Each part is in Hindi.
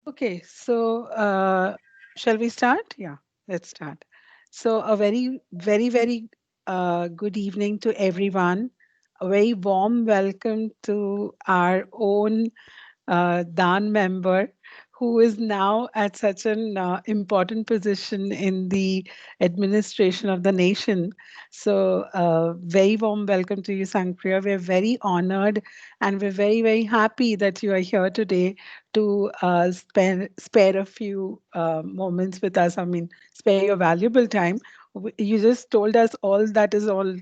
Okay, so shall we start? Yeah, let's start. So, a very good evening to everyone. A very warm welcome to our own Dan member who is now at such an important position in the administration of the nation. So, very warm welcome to you, Sanpriya. We're very honored and we're very happy that you are here today to spare a few moments with us. I mean, spare your valuable time. You just told us all that is all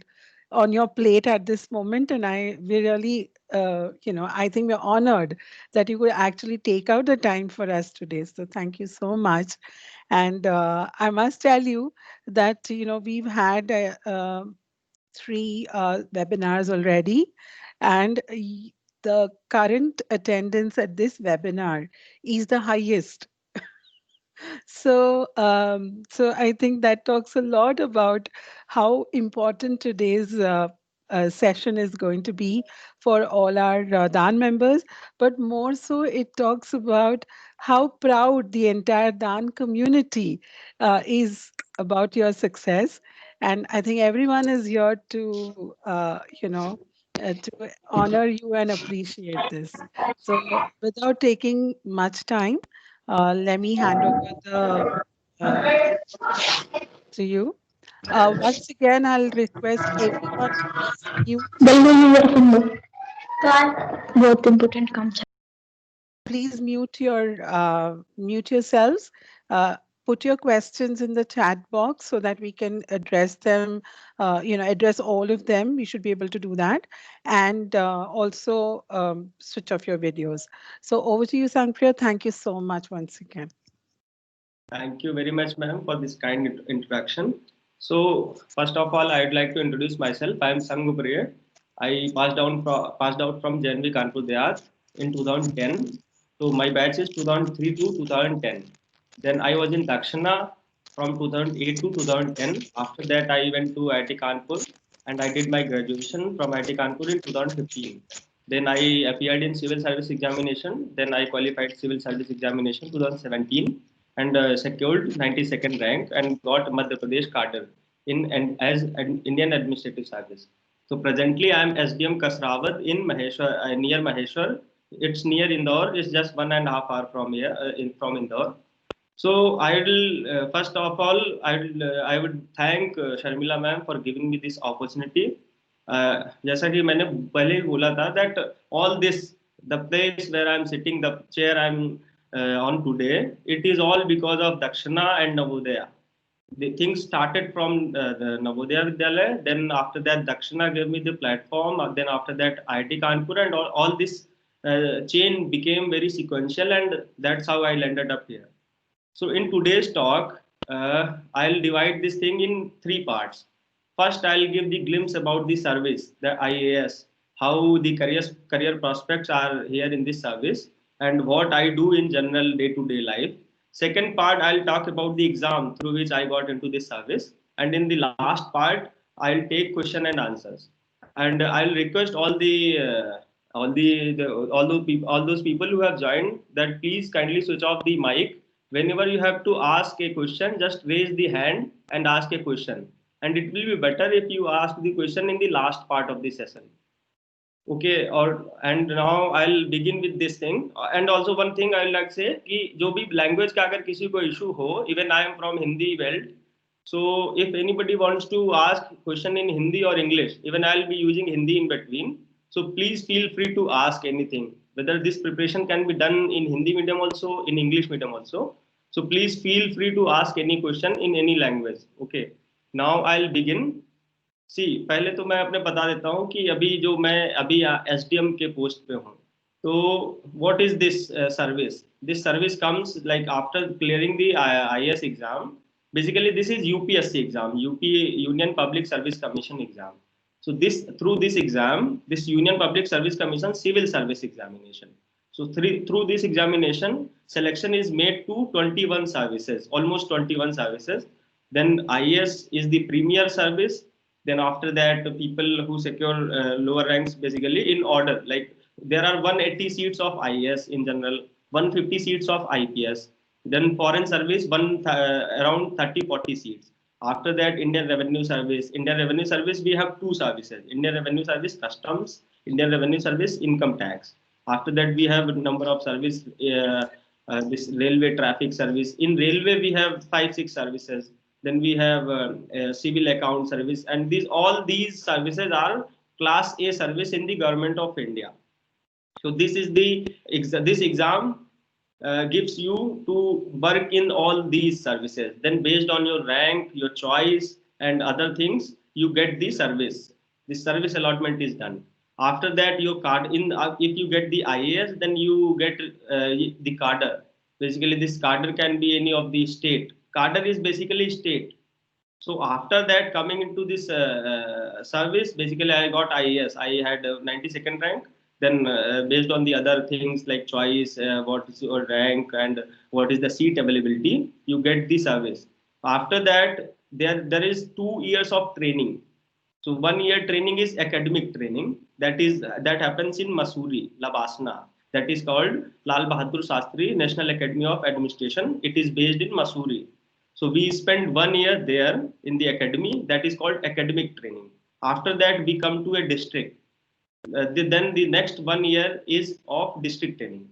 on your plate at this moment, and we really, I think we're honored that you could actually take out the time for us today. So thank you so much. And I must tell you that we've had three webinars already, and the current attendance at this webinar is the highest. So I think that talks a lot about how important today's session is going to be for all our Dan members, but more so, it talks about how proud the entire Dan community is about your success. And I think everyone is here to, to honor you and appreciate this. So, without taking much time, let me hand over the to you. Once again, I'll request everyone to please बहुत important काम mute yourselves. Put your questions in the chat box so that we can address them. Address all of them. We should be able to do that, and also switch off your videos. So over to you, Sanpriya. Thank you so much once again. Thank you very much, ma'am, for this kind introduction. So, first of all, I'd like to introduce myself. I am Sangupriya. I passed out from JNV Kanpur Dayat in 2010. So, my batch is 2003 to 2010. Then I was in Dakshina from 2008 to 2010. After that, I went to IIT Kanpur and I did my graduation from IIT Kanpur in 2015. Then I appeared in civil service examination. Then I qualified civil service examination 2017 and secured 92nd rank and got Madhya Pradesh cadre in and as an Indian Administrative Service. So presently I am SDM Kasrawat in Maheshwar, near Maheshwar. It's near Indore. It's just 1.5 hours from here, from Indore. So I will first of all I would thank Sharmila ma'am for giving me this opportunity. जैसा कि मैंने पहले ही बोला था that all this the place where I'm sitting, the chair I'm on today, it is all because of Dakshina and Navodaya. The things started from the Navodaya Vidyalaya. Then after that, Dakshina gave me the platform. Then after that, IIT Kanpur and all this chain became very sequential, and that's how I landed up here. So in today's talk, I'll divide this thing in three parts. First, I'll give the glimpse about the service, the IAS, how the career prospects are here in this service, and what I do in general day-to-day life. Second part, I'll talk about the exam through which I got into this service, and in the last part, I'll take question and answers. And I'll request all those people who have joined that please kindly switch off the mic. Whenever you have to ask a question, just raise the hand and ask a question, and it will be better if you ask the question in the last part of the session. Okay, or and now I'll begin with this thing. And also one thing I will like say कि जो भी language का अगर किसी को issue हो, even I am from Hindi world, so if anybody wants to ask question in Hindi or English, even I'll be using Hindi in between. So please feel free to ask anything. Whether this preparation can be done in Hindi medium also, in English medium also. So please feel free to ask any question in any language. Okay. Now I'll begin. सी पहले तो मैं अपने बता देता हूँ कि अभी जो मैं अभी एसडीएम के पोस्ट पे हूँ तो what is this service comes like after clearing the IAS exam basically this is UPSC exam, UP Union Public Service Commission exam. So this through this exam, this Union Public Service Commission civil service examination. So through this examination, selection is made to 21 services, almost 21 services. Then IAS is the premier service. Then after that, the people who secure lower ranks basically in order. Like there are 180 seats of IAS in general. 150 seats of IPS. Then foreign service, around 30-40 seats. After that, Indian Revenue Service. Indian Revenue Service, we have two services: Indian Revenue Service Customs, Indian Revenue Service Income Tax. After that, we have a number of service. This railway traffic service. In railway, we have 5-6 services. Then we have civil account service, and all these services are Class A service in the Government of India. So this is this exam gives you to work in all these services. Then based on your rank, your choice, and other things, you get the service. The service allotment is done. After that, your card if you get the IAS, then you get the cadre. Basically, this cadre can be any of the state. Cadre is basically state. So after that, coming into this service, basically I got IAS. I had 92nd rank. Then based on the other things like choice, what is your rank, and what is the seat availability, you get the service. After that, there is 2 years of training. So 1 year training is academic training. That happens in Mussoorie, Labasna. That is called Lal Bahadur Shastri National Academy of Administration. It is based in Mussoorie. So we spend 1 year there in the academy. That is called academic training. After that, we come to a district. Then the next 1 year is of district training.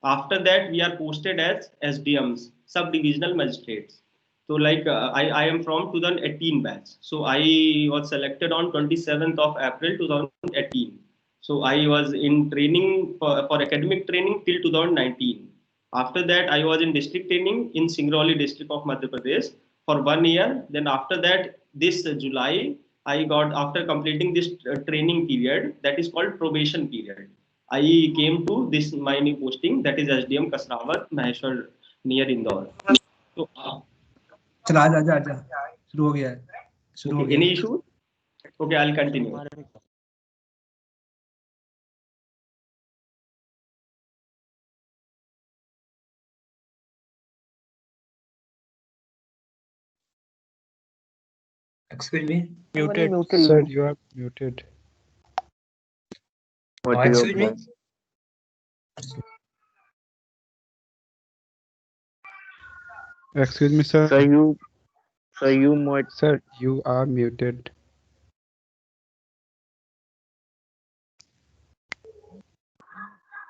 After that, we are posted as SDMs, sub-divisional magistrates. So like I am from 2018 batch. So I was selected on 27th of April 2018. So I was in training for academic training till 2019. After that, I was in district training in Singrauli district of Madhya Pradesh for 1 year. Then after that, this July, I got, after completing this training period, that is called probation period, I came to this my new posting, that is SDM Kasrawat, Maheshwar near Indore. So, चला आजा आजा शुरू हो गया है शुरू हो okay, गया any issue? Okay, I'll continue. Excuse me. Muted. Sir, you are muted. Excuse me. Excuse me, sir. you might. Sir, you are muted.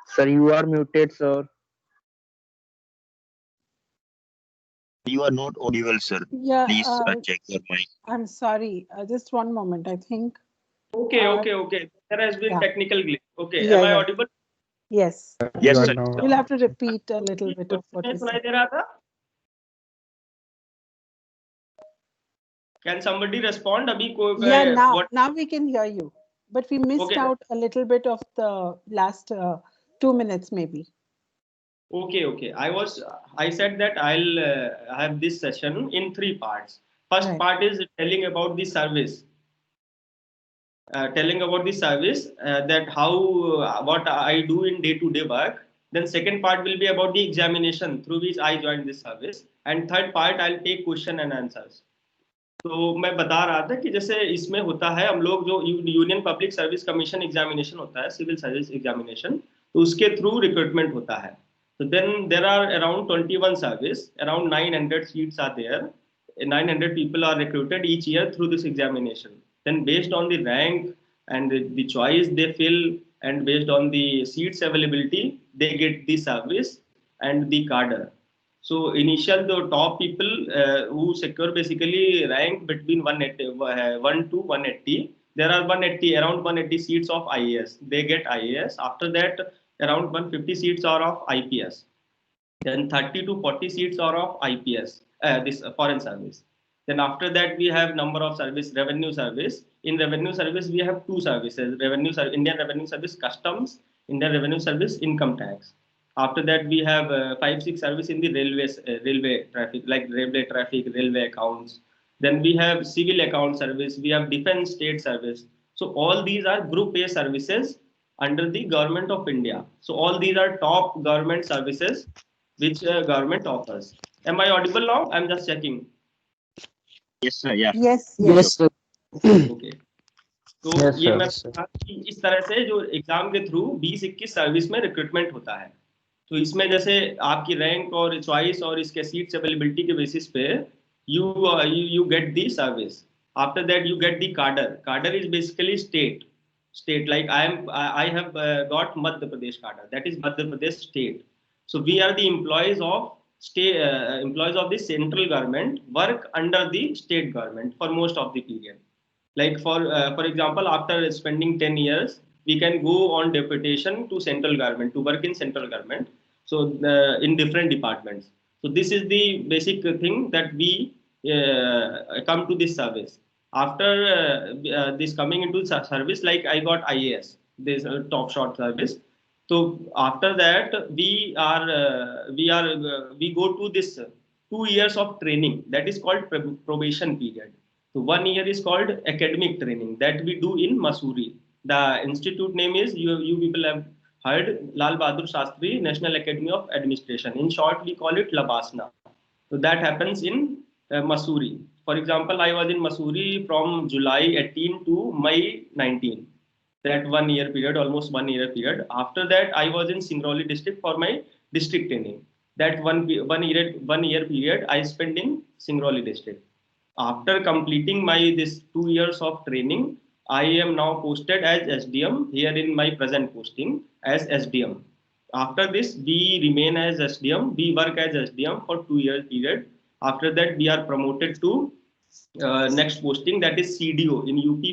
Sir, you are muted, sir. You are not audible, sir. Yeah, Please check your mic. I'm sorry. Just one moment. I think. Okay. There has been yeah. technical glitch. Okay, Yeah, am I yeah. audible? Yes. Yes, You are sir. now. You'll have to repeat a little bit of what you सुनाई said. दे रहा था? Can somebody respond? अभी कोई Yeah, what? now we can hear you, but we missed out a little bit of the last 2 minutes, maybe. Okay. I said that I'll have this session in 3 parts. First Right. part is telling about the service. That how what I do in day-to-day work. Then second part will be about the examination through which I joined this service. And third part I'll take question and answers. तो मैं बता रहा था कि जैसे इसमें होता है, हम लोग जो union public service commission examination होता है, सिविल सर्विस एग्जामिनेशन, तो उसके थ्रू रिक्रूटमेंट होता है. So then there are around 21 service, around 900 seats are there. 900 people are recruited each year through this examination. Then based on the rank and the choice they fill, and based on the seats availability, they get the service and the cadre. So initial the top people who secure basically rank between 1 to 180. There are around 180 seats of IAS. They get IAS. After that, around 150 seats are of IPS. Then 30 to 40 seats are of IPS, this foreign service. Then after that, we have number of service, revenue service. In revenue service, we have 2 services: Indian Revenue Service Customs, Indian Revenue Service Income Tax. After that, we have 5-6 service in the railway traffic, like railway traffic, railway accounts. Then we have civil account service. We have defense state service. So all these are group A services under the government of India. So all these are top government services which government offers. Am I audible now? I'm just checking. Yes, sir. Yeah. Yes. sir. Okay. तो Yes, ये sir. मैं इस तरह से जो एग्जाम के थ्रू 20-21 सर्विस में रिक्रूटमेंट होता है. तो इसमें जैसे आपकी रैंक और चॉइस और इसके सीट्स अवेलेबिलिटी के बेसिस पे you get the service. After that you get the cadre is basically state like I have got Madhya Pradesh cadre, that is Madhya Pradesh state. So we are the employees of employees of the central government, work under the state government for most of the period. Like for example, after spending 10 years we can go on deputation to central government to work in central government, so in different departments. So this is the basic thing that we come to this service. After this coming into service, like I got IAS, this top short service. So after that we go to this 2 years of training, that is called probation period. So 1 year is called academic training that we do in Mussoorie. The institute name is, you people have heard, Lal Bahadur Shastri National Academy of Administration. In short, we call it Labasna. So that happens in Mussoorie. For example, I was in Mussoorie from July 18 to May 19. That 1 year period, almost 1 year period. After that, I was in Singrauli district for my district training. That one year period I spent in Singrauli district. After completing my this 2 years of training, I am now posted as SDM here in my present posting as SDM. After this, we remain as SDM. We work as SDM for 2 year period. After that, we are promoted to next posting, that is CDO. In UP,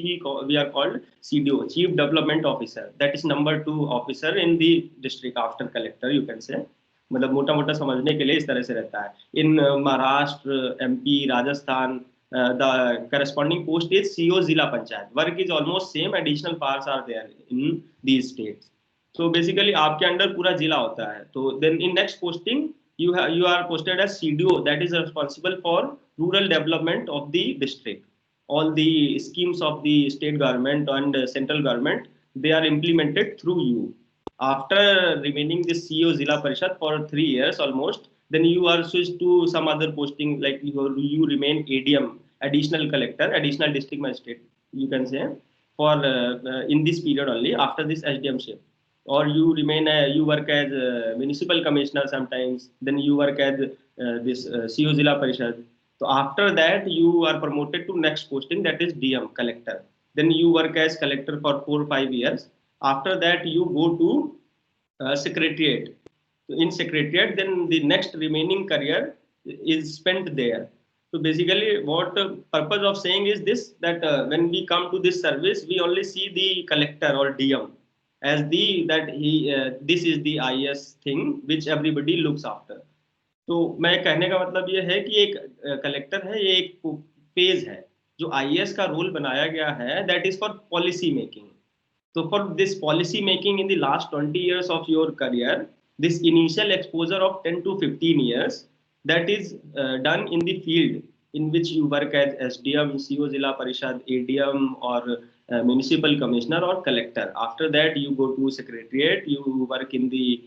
we are called CDO, Chief Development Officer. That is number 2 officer in the district after collector, you can say. मतलब मोटा मोटा समझने के लिए इस तरह से रहता है. इन Maharashtra, MP, Rajasthan, the corresponding post is CO जिला panchayat. Work is almost same. Additional powers are there in these states. So basically आपके अंडर पूरा जिला होता है. तो then in next posting you are posted as CDO, that is responsible for rural development of the district. All the schemes of the state government and central government, they are implemented through you. After remaining the CEO Zila Parishad for 3 years almost, then you are switched to some other posting, like you remain ADM, additional collector, additional district magistrate, you can say, for in this period only after this SDM ship. Or you remain you work as municipal commissioner sometimes, then you work as this CEO Zila Parishad. So after that you are promoted to next posting, that is DM, collector. Then you work as collector for 4 or 5 years. After that you go to secretariat. So in secretariat, then the next remaining career is spent there. So basically what purpose of saying is this, that when we come to this service, we only see the collector or DM as the that he this is the IAS thing which everybody looks after. तो मैं कहने का मतलब ये है कि एक कलेक्टर है, ये एक पेज है जो IAS का रोल बनाया गया है, that is for policy making. So for this policy making in the last 20 years of your career, this initial exposure of 10 to 15 years, that is done in the field in which you work as SDM, CO Zila Parishad, ADM, or municipal commissioner or collector. After that, you go to secretariat, you work in the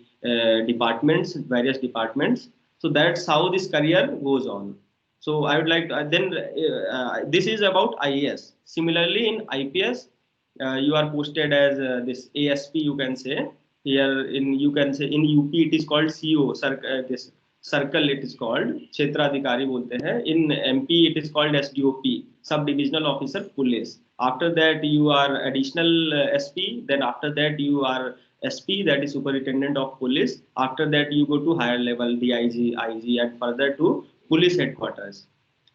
departments, various departments. So that's how this career goes on. So I would like to, this is about IAS. Similarly, in IPS, you are posted as this ASP, you can say. Here in, you can say in UP it is called CO, this circle it is called, क्षेत्राधिकारी बोलते हैं. In MP it is called SDOP, sub divisional officer police. After that you are additional SP, then after that you are SP, that is superintendent of police. After that you go to higher level, DIG, IG, and further to police headquarters.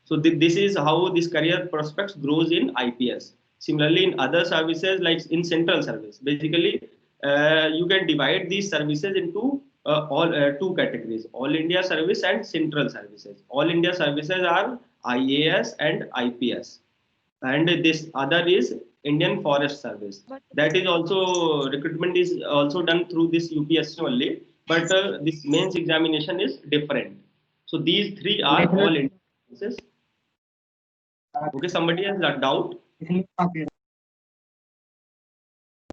So this is how this career prospects grows in IPS. Similarly, in other services, like in central service, basically you can divide these services into all 2 categories: All India service and central services. All India services are IAS and IPS, and this other is Indian Forest Service. That is also, recruitment is also done through this UPSC only, but this mains examination is different. So these 3 are All India services. Okay, somebody has a doubt?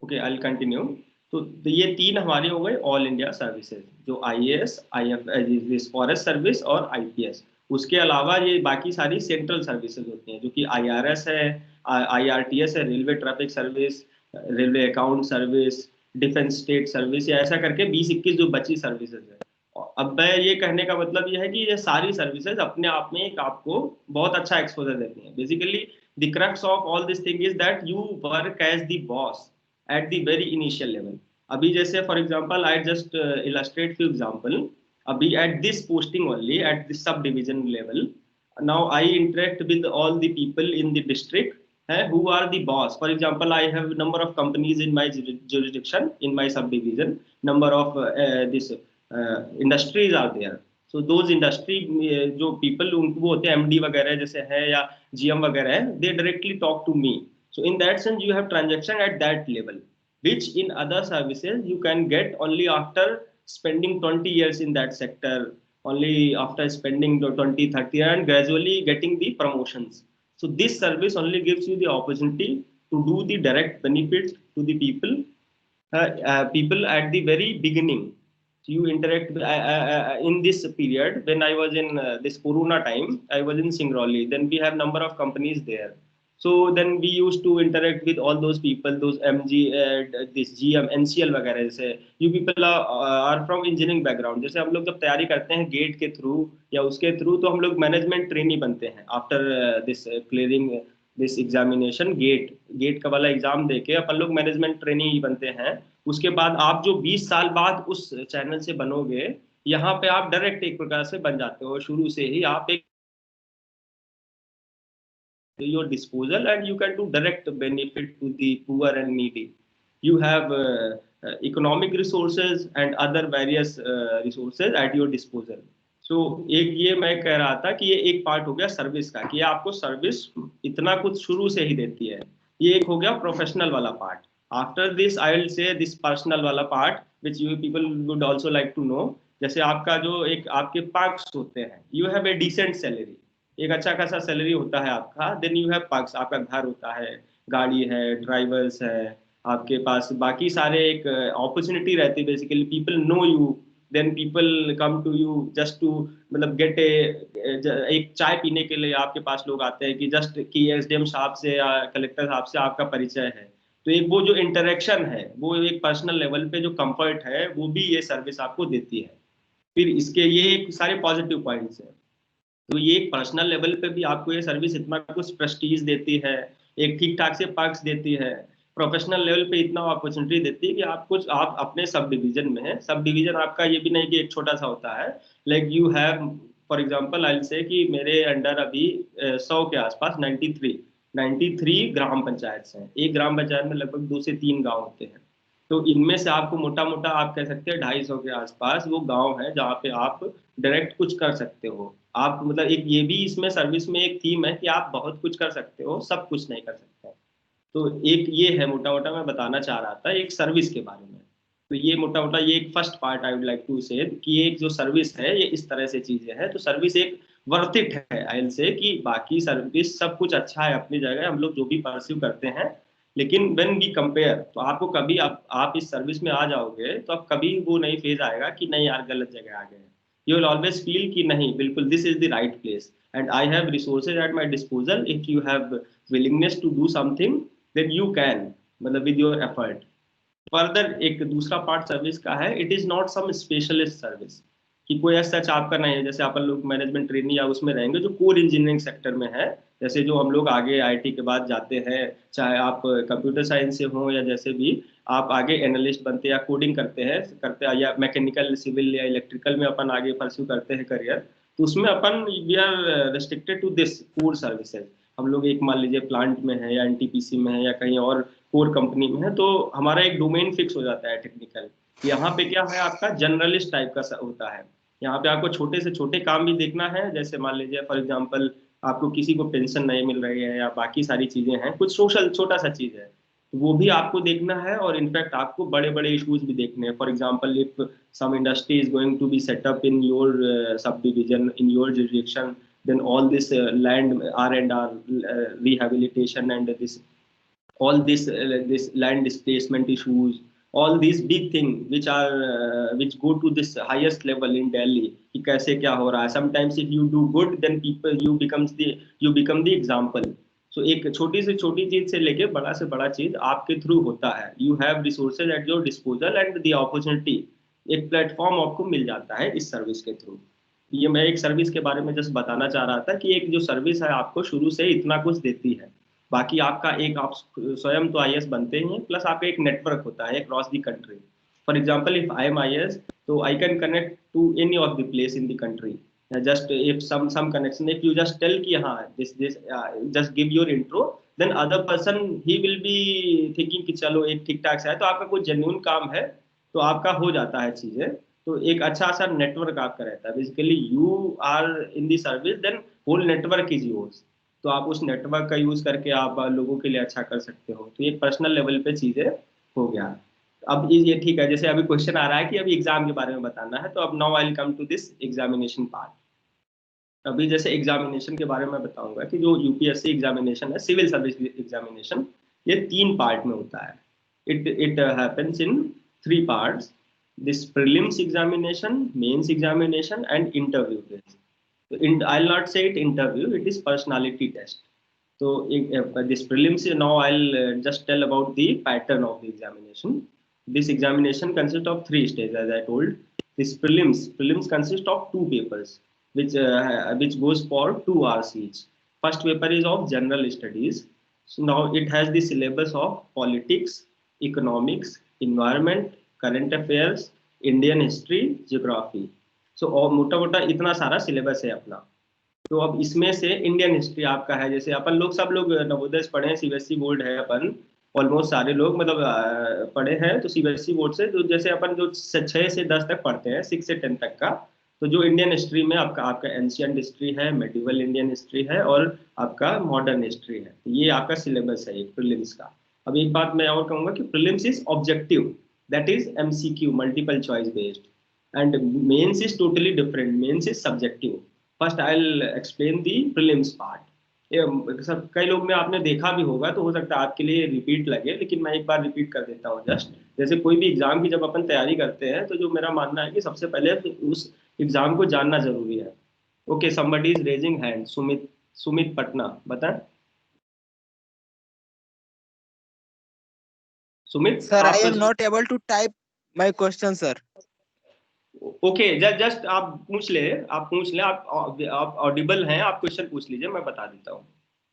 Okay, I'll continue. तो ये 3 हमारे हो गए ऑल इंडिया सर्विसेज, जो IAS, IF, फॉरेस्ट सर्विस और IPS. उसके अलावा ये बाकी सारी सेंट्रल सर्विसेज होती हैं, जो कि IRS है, IRTS है, railway traffic service, railway account service, defence state service, या ऐसा करके 20-21 जो बची सर्विसेज है। अब मैं ये कहने का मतलब ये है कि ये सारी सर्विसेज अपने आप में एक आपको बहुत अच्छा एक्सपोजर देती हैं। Basically the crux of all this thing is that you work as the boss at the very initial level. अभी जैसे for example I just illustrate few example, अभी at this posting only at this sub division level, now I interact with all the people in the district who are the boss. For example, I have a number of companies in my jurisdiction, in my subdivision, number of this industries are there. So those industry जो people उनको वो होते हैं MD वगैरह जैसे है या GM वगैरह है, they directly talk to me. So in that sense you have transaction at that level, which in other services you can get only after spending 20 years in that sector, only after spending 20-30 and gradually getting the promotions. So this service only gives you the opportunity to do the direct benefit to the people, people at the very beginning. So you interact in this period when I was in this Corona time, I was in Singrauli. Then we have number of companies there. So then we used to interact with all those people, those MG, this GM, NCL वगैरह जैसे you people are from engineering background. जैसे हम लोग जब तैयारी करते हैं गेट के थ्रू या उसके थ्रू, तो हम लोग मैनेजमेंट ट्रेनी बनते हैं after this clearing this examination. GATE का वाला एग्जाम देके अपन लोग मैनेजमेंट ट्रेनी बनते हैं। उसके बाद आप जो 20 साल बाद उस चैनल से बनोगे, यहाँ पे आप डायरेक्ट एक प्रकार से बन जाते हो, शुरू से ही आप एक your disposal and you can do direct benefit to the poor and needy. You have economic resources and other various resources at your disposal. So एक ये मैं कह रहा था कि ये एक पार्ट हो गया सर्विस का, कि आपको सर्विस इतना कुछ शुरू से ही देती है। ये एक हो गया प्रोफेशनल वाला part. After this I will say this personal वाला part which you people would also like to know. जैसे आपका जो एक आपके पर्क्स होते हैं, you have a decent salary, एक अच्छा खासा सैलरी होता है आपका। देन यू हैव पर्क्स, आपका घर होता है, गाड़ी है, ड्राइवर्स है, आपके पास बाकी सारे एक अपॉर्चुनिटी रहती है। Basically people know you, then people come to you just to मतलब गेट एक चाय पीने के लिए आपके पास लोग आते हैं कि जस्ट कि SDM साहब से या कलेक्टर साहब से आपका परिचय है। तो एक वो जो इंटरेक्शन है, वो एक पर्सनल लेवल पे जो कंफर्ट है, वो भी ये सर्विस आपको देती है। फिर इसके ये एक सारे पॉजिटिव पॉइंट्स हैं। तो ये पर्सनल लेवल पे भी आपको ये सर्विस इतना कुछ प्रेस्टीज देती है, एक ठीक ठाक से पर्क्स देती है। प्रोफेशनल लेवल पे इतना अपॉर्चुनिटी देती है कि आप अपने सब डिवीजन में है। सब डिवीजन आपका ये भी नहीं कि एक छोटा सा होता है, like you have for example I will say कि मेरे अंडर अभी 100 के आसपास 93 ग्राम पंचायत हैं। एक ग्राम पंचायत में लगभग 2 से 3 गाँव होते हैं। तो इनमें से आपको मोटा मोटा आप कह सकते हैं 250 के आसपास वो गांव है जहाँ पे आप डायरेक्ट कुछ कर सकते हो। आप मतलब एक ये भी इसमें सर्विस में एक थीम है कि आप बहुत कुछ कर सकते हो, सब कुछ नहीं कर सकते। तो एक ये है मोटा मोटा मैं बताना चाह रहा था एक सर्विस के बारे में। तो ये मोटा मोटा ये एक first part I would like to say कि एक जो सर्विस है ये इस तरह से चीजें हैं। तो सर्विस एक वर्थ इट है आई विल से कि बाकी सर्विस सब कुछ अच्छा है अपनी जगह, हम लोग जो भी परस्यू करते हैं। लेकिन व्हेन वी कंपेयर, तो आपको कभी आप इस सर्विस में आ जाओगे तो अब कभी वो नहीं फेज आएगा कि नहीं यार गलत जगह आ गए। यू विल ऑलवेज फील कि नहीं बिल्कुल this is the right place and I have resources at my disposal. If you have willingness to do something then you can, मतलब विद योर एफर्ट। फर्दर एक दूसरा पार्ट सर्विस का है, it is not some specialist service कि कोई ऐसा सच आपका नहीं है। जैसे अपन लोग मैनेजमेंट ट्रेनिंग या उसमें रहेंगे जो कोर इंजीनियरिंग सेक्टर में है, जैसे जो हम लोग आगे आईटी के बाद जाते हैं, चाहे आप कंप्यूटर साइंस से हो या जैसे भी आप आगे एनालिस्ट बनते या कोडिंग करते हैं या मैकेनिकल सिविल या इलेक्ट्रिकल में अपन आगे परस्यू करते हैं करियर, तो उसमें अपन we are restricted to this core services. हम लोग एक मान लीजिए प्लांट में है या NTPC में है या कहीं और कोर कंपनी में है, तो हमारा एक डोमेन फिक्स हो जाता है टेक्निकल। यहाँ पे क्या है आपका जनरलिस्ट टाइप का होता है। यहाँ पे आपको छोटे से छोटे काम भी देखना है, जैसे मान लीजिए फॉर एग्जांपल आपको किसी को पेंशन नहीं मिल रही है या बाकी सारी चीजें हैं, कुछ सोशल छोटा सा चीज है, वो भी आपको देखना है। और इनफैक्ट आपको बड़े बड़े इश्यूज भी देखने हैं। For example if some industry is going to be set up in your subdivision in your jurisdiction, then all this land R&R rehabilitation and this all this land displacement issues, all these big things which are which go to this highest level in Delhi कि कैसे क्या हो रहा है। Sometimes if you do good then people you become the example. सो एक छोटी से छोटी चीज से लेके बड़ा से बड़ा चीज आपके थ्रू होता है। You have resources at your disposal and the opportunity, एक प्लेटफॉर्म आपको मिल जाता है इस सर्विस के थ्रू। ये मैं एक सर्विस के बारे में जस्ट बताना चाह रहा था कि एक जो सर्विस है आपको शुरू से इतना कुछ देती है। बाकी आपका एक आप स्वयं तो आईएएस बनते ही हैं, प्लस आपका एक नेटवर्क होता है across the country. For example if I am IAS, तो I can connect to any of the place in the country. Just if some connection, if you just tell कि हाँ this just give your intro, then other person he will be thinking कि चलो एक ठीक ठाक से है, तो आपका कोई जेन्युइन काम है तो आपका हो जाता है चीजें। तो एक अच्छा सा नेटवर्क आपका रहता है। Basically you are in the service, then whole network is yours. तो आप उस नेटवर्क का यूज करके आप लोगों के लिए अच्छा कर सकते हो। तो ये पर्सनल लेवल पे चीजें हो गया। अब ये ठीक है, जैसे अभी क्वेश्चन आ रहा है कि अभी एग्जाम के बारे में बताना है, तो अब now I will come to this examination part. अभी जैसे एग्जामिनेशन के बारे में बताऊंगा कि जो यूपीएससी एग्जामिनेशन है, सिविल सर्विस एग्जामिनेशन, ये 3 पार्ट में होता है। It happens in 3 parts, this prelims examination, mains examination and interview based. I will not say it interview, it is personality test. तो this prelims, now I will just tell about the pattern of the examination. This examination consists of 3 stages, as I told. This prelims consist of 2 papers, which goes for 2 hours each. First paper is of general studies. So now it has the syllabus of politics, economics, environment, current affairs, Indian history, geography. So मोटा मोटा इतना सारा syllabus है अपना। तो अब इसमें से इंडियन हिस्ट्री आपका है, जैसे अपन लोग सब लोग नवोदय पढ़े हैं, सीबीएसई बोर्ड है अपन, ऑलमोस्ट सारे लोग मतलब पढ़े हैं तो सीबीएसई बोर्ड से। तो जैसे अपन जो 6 से 10 तक पढ़ते हैं, 6 से 10 तक का, तो जो इंडियन हिस्ट्री में आपका एंशियंट हिस्ट्री है, मेडिवल इंडियन हिस्ट्री है और आपका मॉडर्न हिस्ट्री है। ये आपका सिलेबस है एक प्रीलिम्स का। अब एक बात मैं और कहूँगा कि prelims is objective, that is MCQ, multiple choice based, and mains is totally different, mains is subjective. First I will explain the prelims part. सब कई लोग में आपने देखा भी होगा, तो हो सकता है आपके लिए रिपीट लगे, लेकिन मैं एक बार रिपीट कर देता हूँ जस्ट। जैसे कोई भी एग्जाम की जब अपन तैयारी करते हैं, तो जो मेरा मानना है कि सबसे पहले उस एग्जाम को जानना जरूरी है। Okay, somebody is raising hand, Sumit Patna, बताएं। Sumit sir, I am not able to type my question sir. Okay, just आप पूछ ले, आप ऑडिबल हैं, आप क्वेश्चन पूछ लीजिए, मैं बता देता हूँ।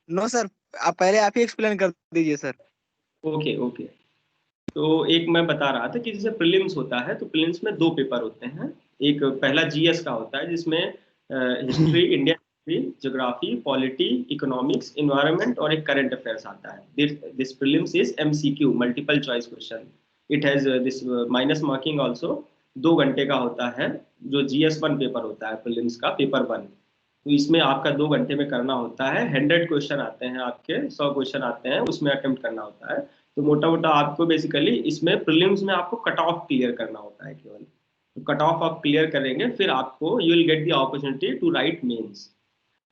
नो सर, आप पहले आप ही एक्सप्लेन कर दीजिए सर। ओके। तो एक मैं बता रहा था कि जैसे प्रीलिम्स होता है, तो प्रीलिम्स में 2 पेपर होते हैं। एक पहला जीएस का होता है, जिसमें history, Indian history, geography, polity, economics, environment और एक करंट अफेयर्स आता है। This prelims is MCQ, multiple choice question. It has this minus marking also. 2 घंटे का होता है, जो GS1 पेपर होता है प्रीलिम्स का, पेपर 1। तो इसमें आपका 2 घंटे में करना होता है। 100 क्वेश्चन आते हैं आपके, 100 क्वेश्चन आते हैं, उसमें अटेम्प्ट करना होता है। तो मोटा मोटा आपको बेसिकली इसमें प्रीलिम्स में आपको कट ऑफ क्लियर करना होता है केवल। तो कट ऑफ आप क्लियर करेंगे, फिर आपको you will get the opportunity to write mains.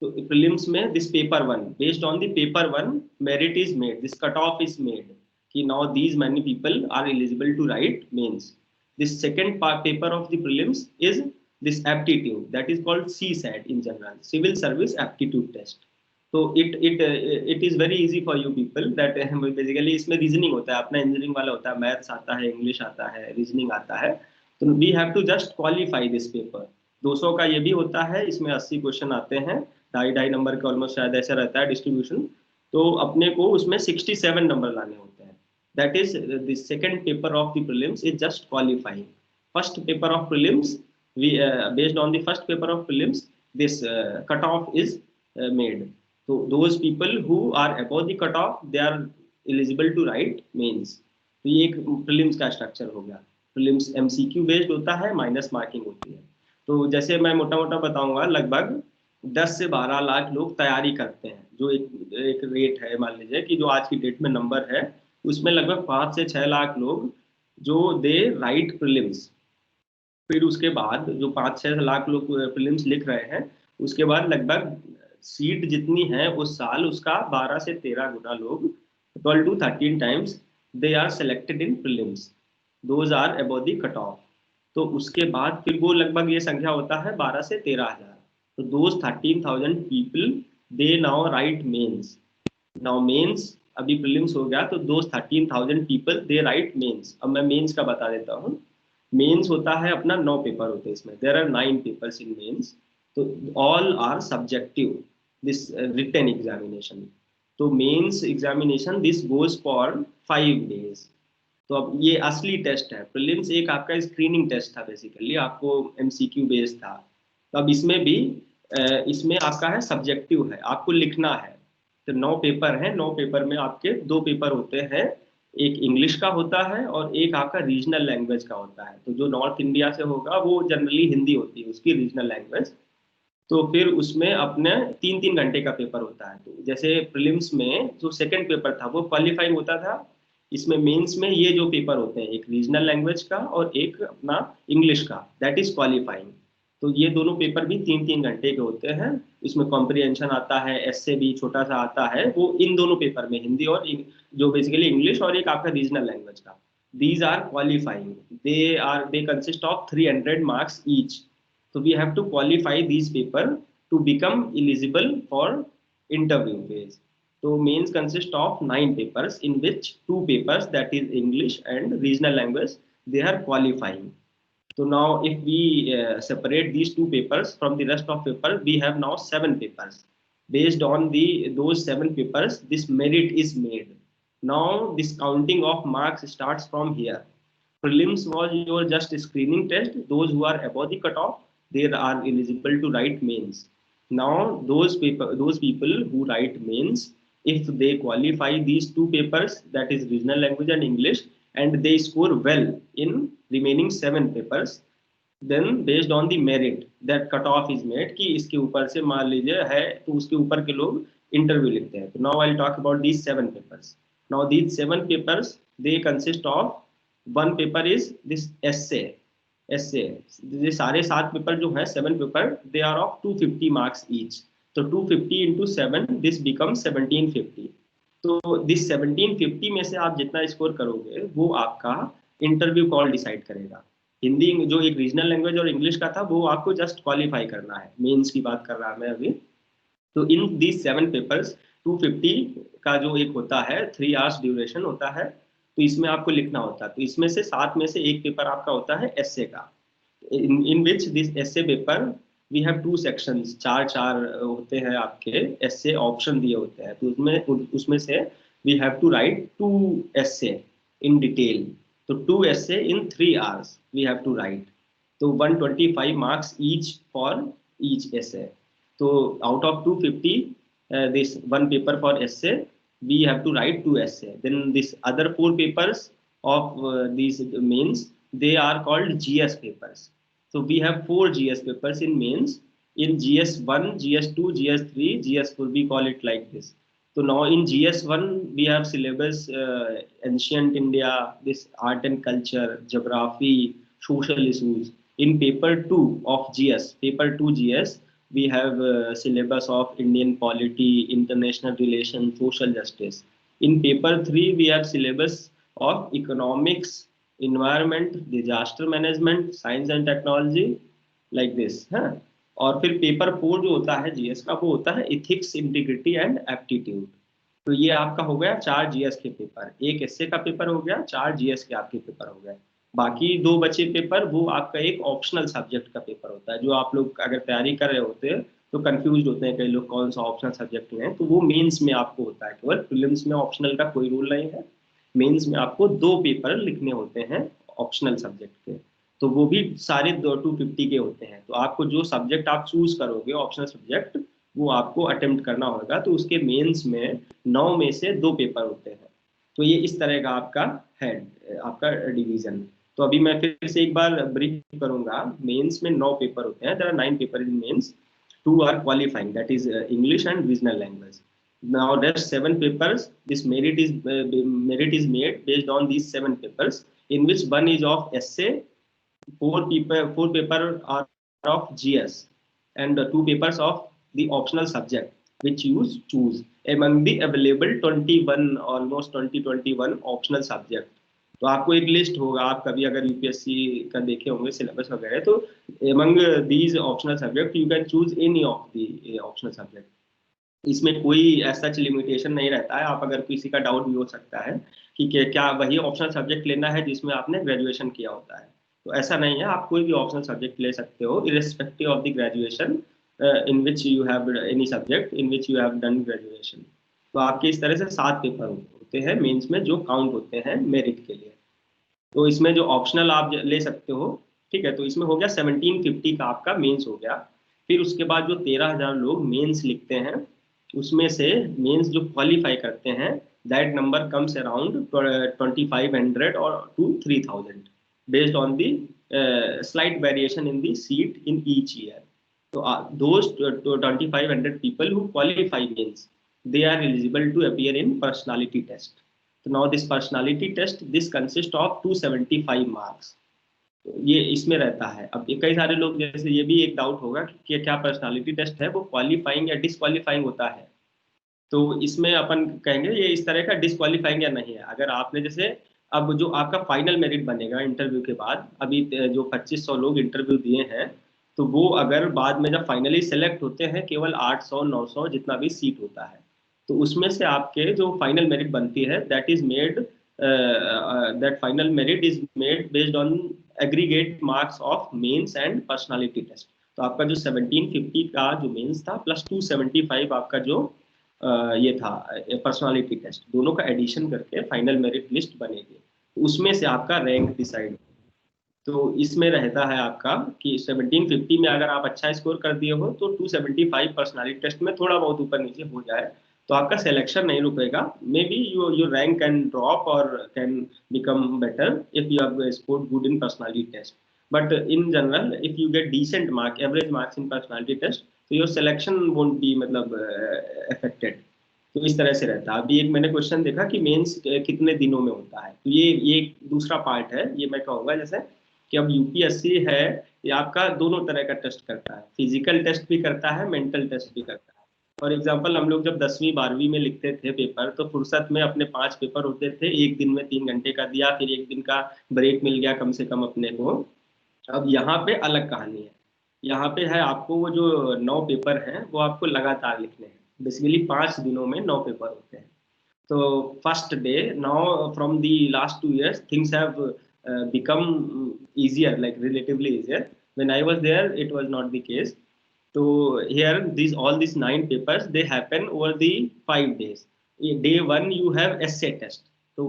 तो प्रीलिम्स में this paper 1, based on the paper 1 merit is made, this cut off is made कि now these many people are eligible to write mains. This second paper of the prelims is this aptitude, that is called CSAT in general, Civil Service Aptitude Test. So it is very easy for you people that basically इसमें रीजनिंग होता है, अपना इंजीनियरिंग वाला होता है, मैथ्स आता है, इंग्लिश आता है, रीजनिंग आता है। तो we have to just qualify this paper. 200 का ये भी होता है, इसमें 80 क्वेश्चन आते हैं, 2.5 नंबर का ऑलमोस्ट शायद ऐसा रहता है डिस्ट्रीब्यूशन। तो अपने को उसमें 67 नंबर लाने होते हैं। That is the second paper of the prelims is just qualifying. First paper of prelims, we based on the first paper of prelims, this cutoff is made. So those people who are above the cutoff, they are eligible to write mains. तो ये एक prelims का structure हो गया। prelims MCQ based होता है, माइनस मार्किंग होती है। तो जैसे मैं मोटा मोटा बताऊंगा, लगभग 10 से 12 लाख लोग तैयारी करते हैं। जो एक रेट है, मान लीजिए कि जो आज की डेट में नंबर है, उसमें लगभग 5 से 6 लाख लोग जो दे राइट प्रीलिम्स। फिर उसके बाद जो 5-6 लाख लोग प्रीलिम्स लिख रहे हैं, उसके बाद लगभग सीट जितनी है उस साल, उसका 12 से 13 गुना लोग, 12 to 13 times they are selected in prelims, those are above the cut off. तो उसके बाद फिर वो लगभग ये संख्या होता है 12 से 13 हज़ार। तो those 13,000 people they now write mains. Now mains, अभी प्रीलिम्स हो गया तो those 13,000 people they write mains. अब मैं मेंस का बता देता हूँ। मेंस होता है अपना 9 पेपर होते हैं इसमें, there are 9 papers in mains. तो all are subjective this written examination. तो mains examination this goes for 5 days। तो अब ये असली टेस्ट है। प्रीलिम्स एक आपका स्क्रीनिंग टेस्ट था, बेसिकली आपको एमसीक्यू बेस्ड था। तो अब इसमें भी इसमें आपका है सब्जेक्टिव है, आपको लिखना है। तो 9 पेपर है, 9 पेपर में आपके 2 पेपर होते हैं, एक इंग्लिश का होता है और एक आपका रीजनल लैंग्वेज का होता है। तो जो नॉर्थ इंडिया से होगा वो जनरली हिंदी होती है उसकी रीजनल लैंग्वेज। तो फिर उसमें अपने 3-3 घंटे का पेपर होता है। तो जैसे प्रीलिम्स में जो सेकंड पेपर था वो क्वालिफाइंग होता था, इसमें मेंस में ये जो पेपर होते हैं, एक रीजनल लैंग्वेज का और एक अपना इंग्लिश का, दैट इज क्वालिफाइंग। तो ये दोनों पेपर भी 3-3 घंटे के होते हैं। इसमें कॉम्प्रिहेंशन आता है, एससे भी छोटा सा आता है, वो इन दोनों पेपर में हिंदी और जो बेसिकली इंग्लिश और एक आपका रीजनल लैंग्वेज का, these are qualifying. They consist of 300 marks each. So we have to qualify these paper to become eligible for interview phase. So mains consist of 9 papers, in which 2 papers, that is English and regional language, they are qualifying. So now if we separate these 2 papers from the rest of paper, we have now 7 papers. Based on those 7 papers, this merit is made. Now this counting of marks starts from here. Prelims was your just screening test. Those who are above the cutoff, they are eligible to write mains. Now those people who write mains, if they qualify these 2 papers, that is regional language and English, and they score well in remaining 7 papers, then based on the merit that cutoff is made कि इसके ऊपर से मान लीजिए है तो उसके ऊपर के लोग इंटरव्यू लिखते हैं। तो now I'll talk about these 7 papers. Now these 7 papers, they consist of, one paper is this essay. ये सारे 7 पेपर जो है, 7 paper, they are of 250 marks each. तो 250 into 7, this becomes 1750. तो this 1750 में से आप जितना स्कोर करोगे वो आपका इंटरव्यू कॉल डिसाइड करेगा। हिंदी जो एक रीजनल लैंग्वेज और इंग्लिश का था वो आपको जस्ट क्वालिफाई करना है, मेंस की बात कर रहा मैं अभी। तो इन दीज 7 पेपर्स 250 का जो एक होता है, 3 hours ड्यूरेशन होता है, तो इसमें आपको लिखना होता है। तो इसमें से 7 में से एक पेपर आपका होता है एसए का, in which this SA paper we have 2 sections, 4 होते हैं आपके एसए ऑप्शन दिए होते हैं। तो उसमें से we have to write 2 essay in detail. तो 2 essay in 3 hours we have to write. So 125 marks each for each essay. So out of 250, this one paper for essay, we have to write 2 essay. Then this other 4 papers of these mains, they are called GS papers. So we have 4 GS papers in mains. In GS1, GS2, GS3, GS4, we call it like this. So now in GS1 we have syllabus ancient India, this art and culture, geography, social issues. In paper 2 of GS, paper 2 GS, we have syllabus of Indian polity, international relations, social justice. In paper 3 we have syllabus of economics, environment, disaster management, science and technology, like this, हाँ? और फिर पेपर 4 जो होता है जीएस का, वो होता है इथिक्स, इंटीग्रिटी एंड एप्टीट्यूड। तो ये आपका हो गया 4 जीएस के पेपर, एक एसए का पेपर हो गया, 4 जीएस के आपके पेपर हो गए। बाकी 2 बचे पेपर वो आपका एक ऑप्शनल सब्जेक्ट का पेपर होता है, जो आप लोग अगर तैयारी कर रहे होते हैं तो कंफ्यूज होते हैं कई लोग कौन सा ऑप्शनल सब्जेक्ट है। तो वो मेंस में आपको होता है, केवल प्रीलिम्स में ऑप्शनल का कोई रूल नहीं है। मेंस में आपको 2 पेपर लिखने होते हैं ऑप्शनल सब्जेक्ट के, तो वो भी सारे 250 के होते हैं। तो आपको जो सब्जेक्ट आप चूज करोगे ऑप्शनल सब्जेक्ट, वो आपको अटेम्प्ट करना होगा। तो उसके मेंस में 9 में से 2 पेपर होते हैं। तो ये इस तरह का आपका है, आपका डिवीजन। तो अभी मैं फिर से एक बार ब्रीफ करूंगा। मेंस में 9 पेपर होते हैं, there are 9 paper in mains, 2 are qualifying, that is English and regional language. Now there's 7 papers. This merit is made based on these 7 papers, in which one is of essay, 4 paper are of GS, and 2 papers of the optional subject which you choose among the available 21, almost 21 optional subject. तो आपको एक लिस्ट होगा, आप कभी अगर यूपीएससी का देखे होंगे सिलेबस वगैरह, तो among these optional subject you can choose any of the optional subject. इसमें कोई ऐसा लिमिटेशन नहीं रहता है। आप अगर किसी का डाउट भी हो सकता है कि क्या वही ऑप्शनल सब्जेक्ट लेना है जिसमें आपने ग्रेजुएशन किया होता है, तो ऐसा नहीं है। आप कोई भी ऑप्शनल सब्जेक्ट ले सकते हो irrespective of the graduation in which you have any subject in which you have done graduation. तो आपके इस तरह से 7 पेपर होते हैं मेंस में जो काउंट होते हैं मेरिट के लिए। तो इसमें जो ऑप्शनल आप ले सकते हो, ठीक है, तो इसमें हो गया 1750 का आपका मेंस हो गया। फिर उसके बाद जो 13,000 लोग मेंस लिखते हैं, उसमें से मेंस जो क्वालिफाई करते हैं, दैट नंबर कम्स अराउंड 2500 और to 3000 based on the slight variation in the seat in each year. तो those 2500 people who qualify means they are eligible to appear in personality test. So now this personality test, this consists of 275 marks. ये इसमें रहता है। अब ये कई सारे लोग, जैसे ये भी एक डाउट होगा कि क्या पर्सनालिटी टेस्ट है वो क्वालिफाइंग या डिसक्वालिफाइंग होता है। तो इसमें अपन कहेंगे ये इस तरह का डिसक्वालिफाइंग या नहीं है। अगर आपने जैसे अब जो आपका फाइनल मेरिट बनेगा इंटरव्यू के बाद, अभी जो 2500 लोग इंटरव्यू दिए हैं, तो वो अगर बाद में जब फाइनली सेलेक्ट होते हैं केवल 800 900 जितना भी सीट होता है, तो उसमें से आपके जो फाइनल मेरिट बनती है that is made that final merit is made based on aggregate marks of mains and personality test. तो आपका जो 1750 का जो मेंस था प्लस 275 आपका जो ये था पर्सनालिटी टेस्ट, दोनों का एडिशन करके फाइनल मेरिट लिस्ट बनेगी। तो उसमें से आपका रैंक डिसाइड। तो इसमें रहता है आपका कि 1750 में अगर आप अच्छा स्कोर कर दिए हो तो 275 पर्सनालिटी टेस्ट में थोड़ा बहुत ऊपर नीचे हो जाए तो आपका सिलेक्शन नहीं रुकेगा। May be your rank can drop और can become better if you have scored good in personality test. But in general if you get decent mark, average marks in personality test, तो योर सिलेक्शन वोंट बी मतलब अफेक्टेड। तो इस तरह से रहता है। अभी एक मैंने क्वेश्चन देखा कि मेंस कितने दिनों में होता है, तो ये एक दूसरा पार्ट है। ये मैं कहूँगा जैसे कि अब यूपीएससी है, ये आपका दोनों तरह का टेस्ट करता है, फिजिकल टेस्ट भी करता है, मेंटल टेस्ट भी करता है। फॉर एग्जाम्पल हम लोग जब 10वीं 12वीं में लिखते थे पेपर, तो फुर्सत में अपने 5 पेपर होते थे, एक दिन में 3 घंटे का दिया, फिर एक दिन का ब्रेक मिल गया कम से कम अपने को। अब यहाँ पे अलग कहानी है। यहाँ पे है आपको वो जो 9 पेपर हैं वो आपको लगातार लिखने हैं। बेसिकली 5 दिनों में 9 पेपर होते हैं। So first day, now from the last 2 years, things have become easier, like relatively easier. When I was there, it was not the case. So here, all these 9 papers, they happen over the 5 days. Day 1, you have essay test. So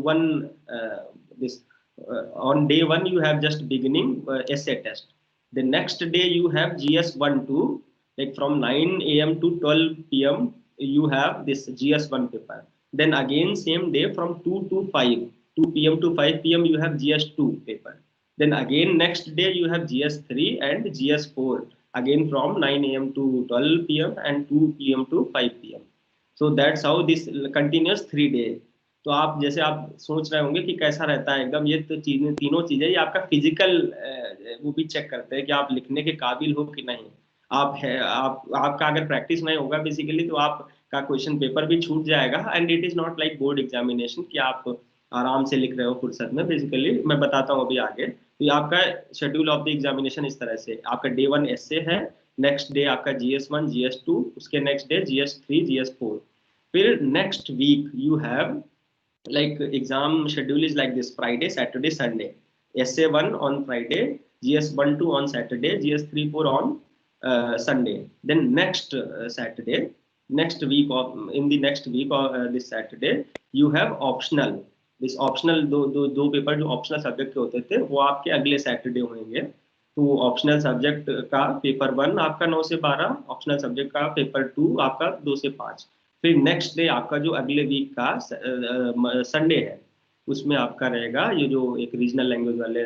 on day 1, you have just beginning essay test. The next day, you have GS 1-2, like from 9 a.m. to 12 p.m. you have this GS 1 paper. Then again same day from 2 to 5, 2 p.m. to 5 p.m. you have GS2 paper. Then again next day you have GS3 and GS4 again from 9 a.m. to 12 p.m. and 2 p.m. to 5 p.m. So that's how this continuous 3 days. तो आप जैसे आप सोच रहे होंगे कि कैसा रहता है एकदम, ये तो चीजें तीनों चीजें ये आपका फिजिकल वो भी चेक करते हैं कि आप लिखने के काबिल हो कि नहीं। आपका अगर प्रैक्टिस नहीं होगा बेसिकली तो आप का क्वेश्चन पेपर भी छूट जाएगा। And it is not like board examination कि आप आराम से लिख रहे हो फुर्सत में। बेसिकली मैं बताता हूँ अभी आगे। तो ये आपका शेड्यूल ऑफ द एग्जामिनेशन इस तरह से, आपका डे 1 एसए है, नेक्स्ट डे आपका GS1 GS2, उसके नेक्स्ट डे GS3 GS4। फिर next week you have like exam schedule is like this: Friday, Saturday, Sunday. SA1 on Friday, GS1-2 on Saturday, GS3-4 on Sunday. Then next Saturday, next week of in the next week of this Saturday, you have optional. This optional दो पेपर जो ऑप्शनल सब्जेक्ट के होते थे वो आपके अगले सैटरडे होंगे। तो ऑप्शनल सब्जेक्ट का पेपर 1 आपका 9 से 12, ऑप्शनल सब्जेक्ट का पेपर 2 आपका 2 से 5। फिर नेक्स्ट डे आपका जो अगले वीक का संडे है उसमें आपका रहेगा ये जो एक रीजनल लैंग्वेज वाले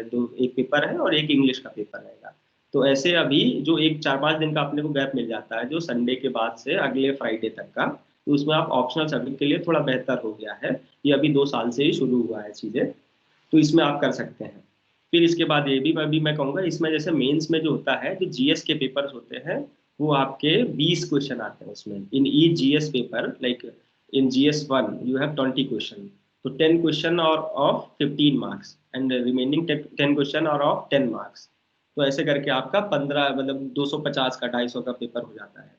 एक पेपर है और एक इंग्लिश का पेपर रहेगा। तो ऐसे अभी जो एक 4-5 दिन का अपने को गैप मिल जाता है जो संडे के बाद से अगले फ्राइडे तक का, तो उसमें आप ऑप्शनल सब्जेक्ट के लिए थोड़ा बेहतर हो गया है। ये अभी 2 साल से ही शुरू हुआ है चीज़ें, तो इसमें आप कर सकते हैं। फिर इसके बाद ये भी मैं कहूँगा इसमें जैसे मेंस में जो होता है जो GS के पेपर्स होते हैं वो आपके 20 क्वेश्चन आते हैं उसमें। In each GS paper like in GS1 you have 20 question, तो 10 क्वेश्चन और of 15 marks and remaining 10 question और ऑफ 10 मार्क्स। तो ऐसे करके आपका 15 मतलब 250 का 250 का पेपर हो जाता है।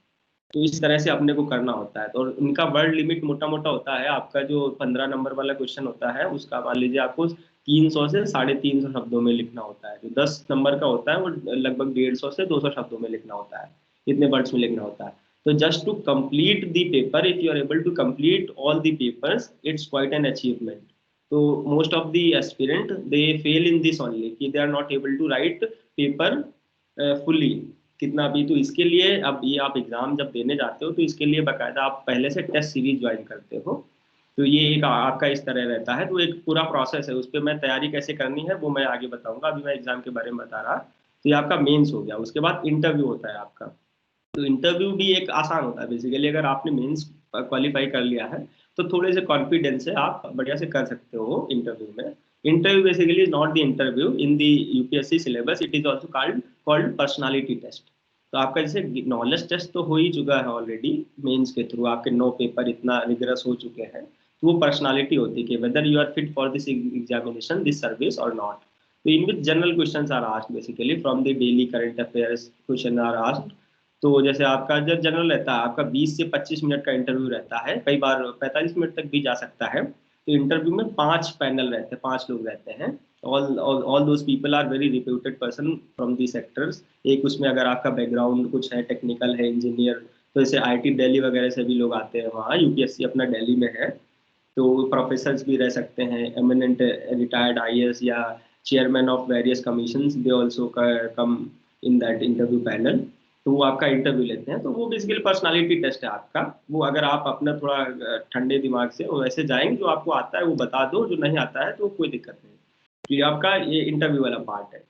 तो इस तरह से अपने को करना होता है। तो और उनका वर्ड लिमिट मोटा मोटा होता है। आपका जो 15 नंबर वाला क्वेश्चन होता है उसका मान लीजिए आपको 300 से 350 शब्दों में लिखना होता है। जो 10 नंबर का होता है वो लगभग 150 से 200 शब्दों में लिखना होता है, इतने वर्ड्स में लिखना होता है। तो just to complete the paper, if you are able to complete all the papers, it's quite an achievement. तो most of the aspirant they fail in this only, कि they are not able to write paper fully कितना भी। तो इसके लिए अब ये आप एग्जाम जब देने जाते हो तो इसके लिए बाकायदा आप पहले से टेस्ट सीरीज ज्वाइन करते हो। तो ये एक आपका इस तरह रहता है। तो एक पूरा प्रोसेस है, उस पर मैं तैयारी कैसे करनी है वो मैं आगे बताऊंगा। अभी मैं एग्जाम के बारे में बता रहा। तो ये आपका मेंस हो गया। उसके बाद इंटरव्यू होता है आपका। तो इंटरव्यू भी एक आसान होता है बेसिकली। अगर आपने मेंस क्वालिफाई कर लिया है तो थोड़े से कॉन्फिडेंस से आप बढ़िया से कर सकते हो इंटरव्यू में। Interview basically is not the interview in the UPSC syllabus, it is also called personality test. तो आपका जैसे नॉलेज टेस्ट तो हो ही चुका है ऑलरेडी मेंस के थ्रू, आपके 9 पेपर इतना रिगरस हो चुके हैं। तो वो पर्सनालिटी होती है कि whether you are fit for this examination, this service और नॉट। तो in which general questions are asked basically from the daily current affairs question are asked. तो जैसे आपका जब जनरल रहता है आपका 20 से 25 मिनट का इंटरव्यू रहता है, कई बार 45 मिनट तक भी जा सकता है। तो इंटरव्यू में 5 पैनल रहते हैं, 5 लोग रहते हैं। All those people are very reputed person from the sectors. एक उसमें अगर आपका बैकग्राउंड कुछ है, टेक्निकल है, इंजीनियर, तो जैसे आईटी दिल्ली वगैरह से भी लोग आते हैं वहाँ, यूपीएससी अपना दिल्ली में है। तो प्रोफेसर्स भी रह सकते हैं, एमिनेंट रिटायर्ड आईएएस या chairman of various commissions, they also come in that interview panel. तो वो आपका इंटरव्यू लेते हैं। तो वो बेसिकली पर्सनालिटी टेस्ट है आपका। वो अगर आप अपना थोड़ा ठंडे दिमाग से वैसे जाएंगे, जो आपको आता है वो बता दो, जो नहीं आता है तो कोई दिक्कत नहीं। तो ये आपका ये इंटरव्यू वाला पार्ट है।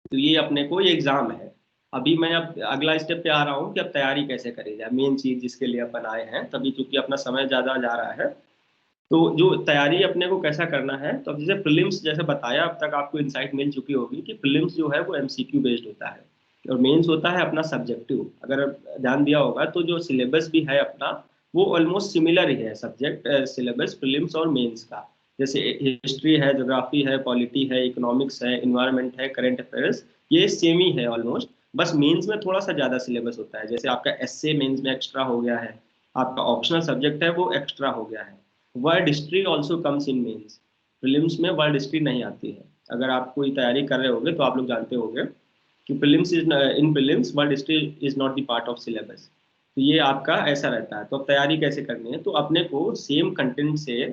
तो ये अपने को ये एग्जाम है। अभी मैं अब अगला स्टेप पे आ रहा हूँ कि अब तैयारी कैसे करी जाए, मेन चीज जिसके लिए अपन आए हैं। तभी चूंकि अपना समय ज्यादा जा रहा है, तो जो तैयारी अपने को कैसा करना है। तो अब जैसे प्रीलिम्स जैसे बताया, अब तक आपको इंसाइट मिल चुकी होगी कि प्रीलिम्स जो है वो एमसीक्यू बेस्ड होता है और मेंस होता है अपना सब्जेक्टिव। अगर ध्यान दिया होगा तो जो सिलेबस भी है अपना वो ऑलमोस्ट सिमिलर ही है, सब्जेक्ट सिलेबस प्रीलिम्स और मेंस का। जैसे हिस्ट्री है, ज्योग्राफी है, पॉलिटी है, इकोनॉमिक्स है, इन्वायरमेंट है, करंट अफेयर्स, ये सेम ही है ऑलमोस्ट। बस मेंस में थोड़ा सा ज़्यादा सिलेबस होता है। जैसे आपका एसए मेंस में एक्स्ट्रा हो गया है, आपका ऑप्शनल सब्जेक्ट है वो एक्स्ट्रा हो गया है। World history also comes in mains. Prelims में वर्ल्ड हिस्ट्री नहीं आती है। अगर आप कोई तैयारी कर रहे होगे तो आप लोग जानते होंगे कि prelims is in prelims world history is not the part of syllabus. तो ये आपका ऐसा रहता है। तो अब तैयारी कैसे करनी है, तो अपने को सेम कंटेंट से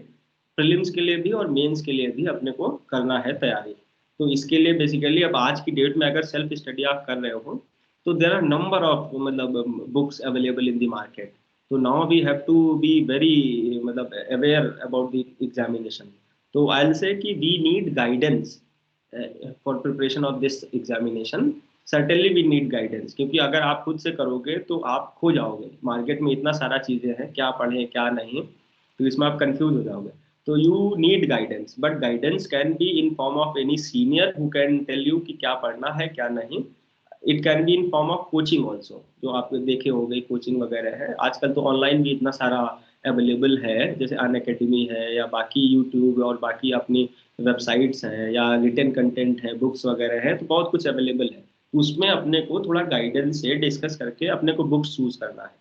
प्रीलिम्स के लिए भी और मेंस के लिए भी अपने को करना है तैयारी। तो इसके लिए बेसिकली अब आज की डेट में अगर सेल्फ स्टडी आप कर रहे हो तो देर आर नंबर ऑफ मतलब books available in the market. तो now we have to be very मतलब अवेयर अबाउट द एग्जामिनेशन। तो आई विल से कि we need guidance for preparation of this examination. Certainly we need guidance, क्योंकि अगर आप खुद से करोगे तो आप खो जाओगे। मार्केट में इतना सारा चीज़ें हैं, क्या पढ़ें क्या नहीं, तो इसमें आप कंफ्यूज हो जाओगे। तो you need guidance, but guidance can be in form of any senior who can tell you कि क्या पढ़ना है क्या नहीं। It can be in form of coaching also, जो आप देखे हो गई कोचिंग वगैरह है। आजकल तो ऑनलाइन भी इतना सारा अवेलेबल है, जैसे अन अकेडमी है या बाकी यूट्यूब और बाकी अपनी वेबसाइट्स हैं या रिटन कंटेंट है, बुक्स वगैरह है, तो बहुत कुछ अवेलेबल है। उसमें अपने को थोड़ा गाइडेंस से डिस्कस करके अपने को बुक्स चूज करना है।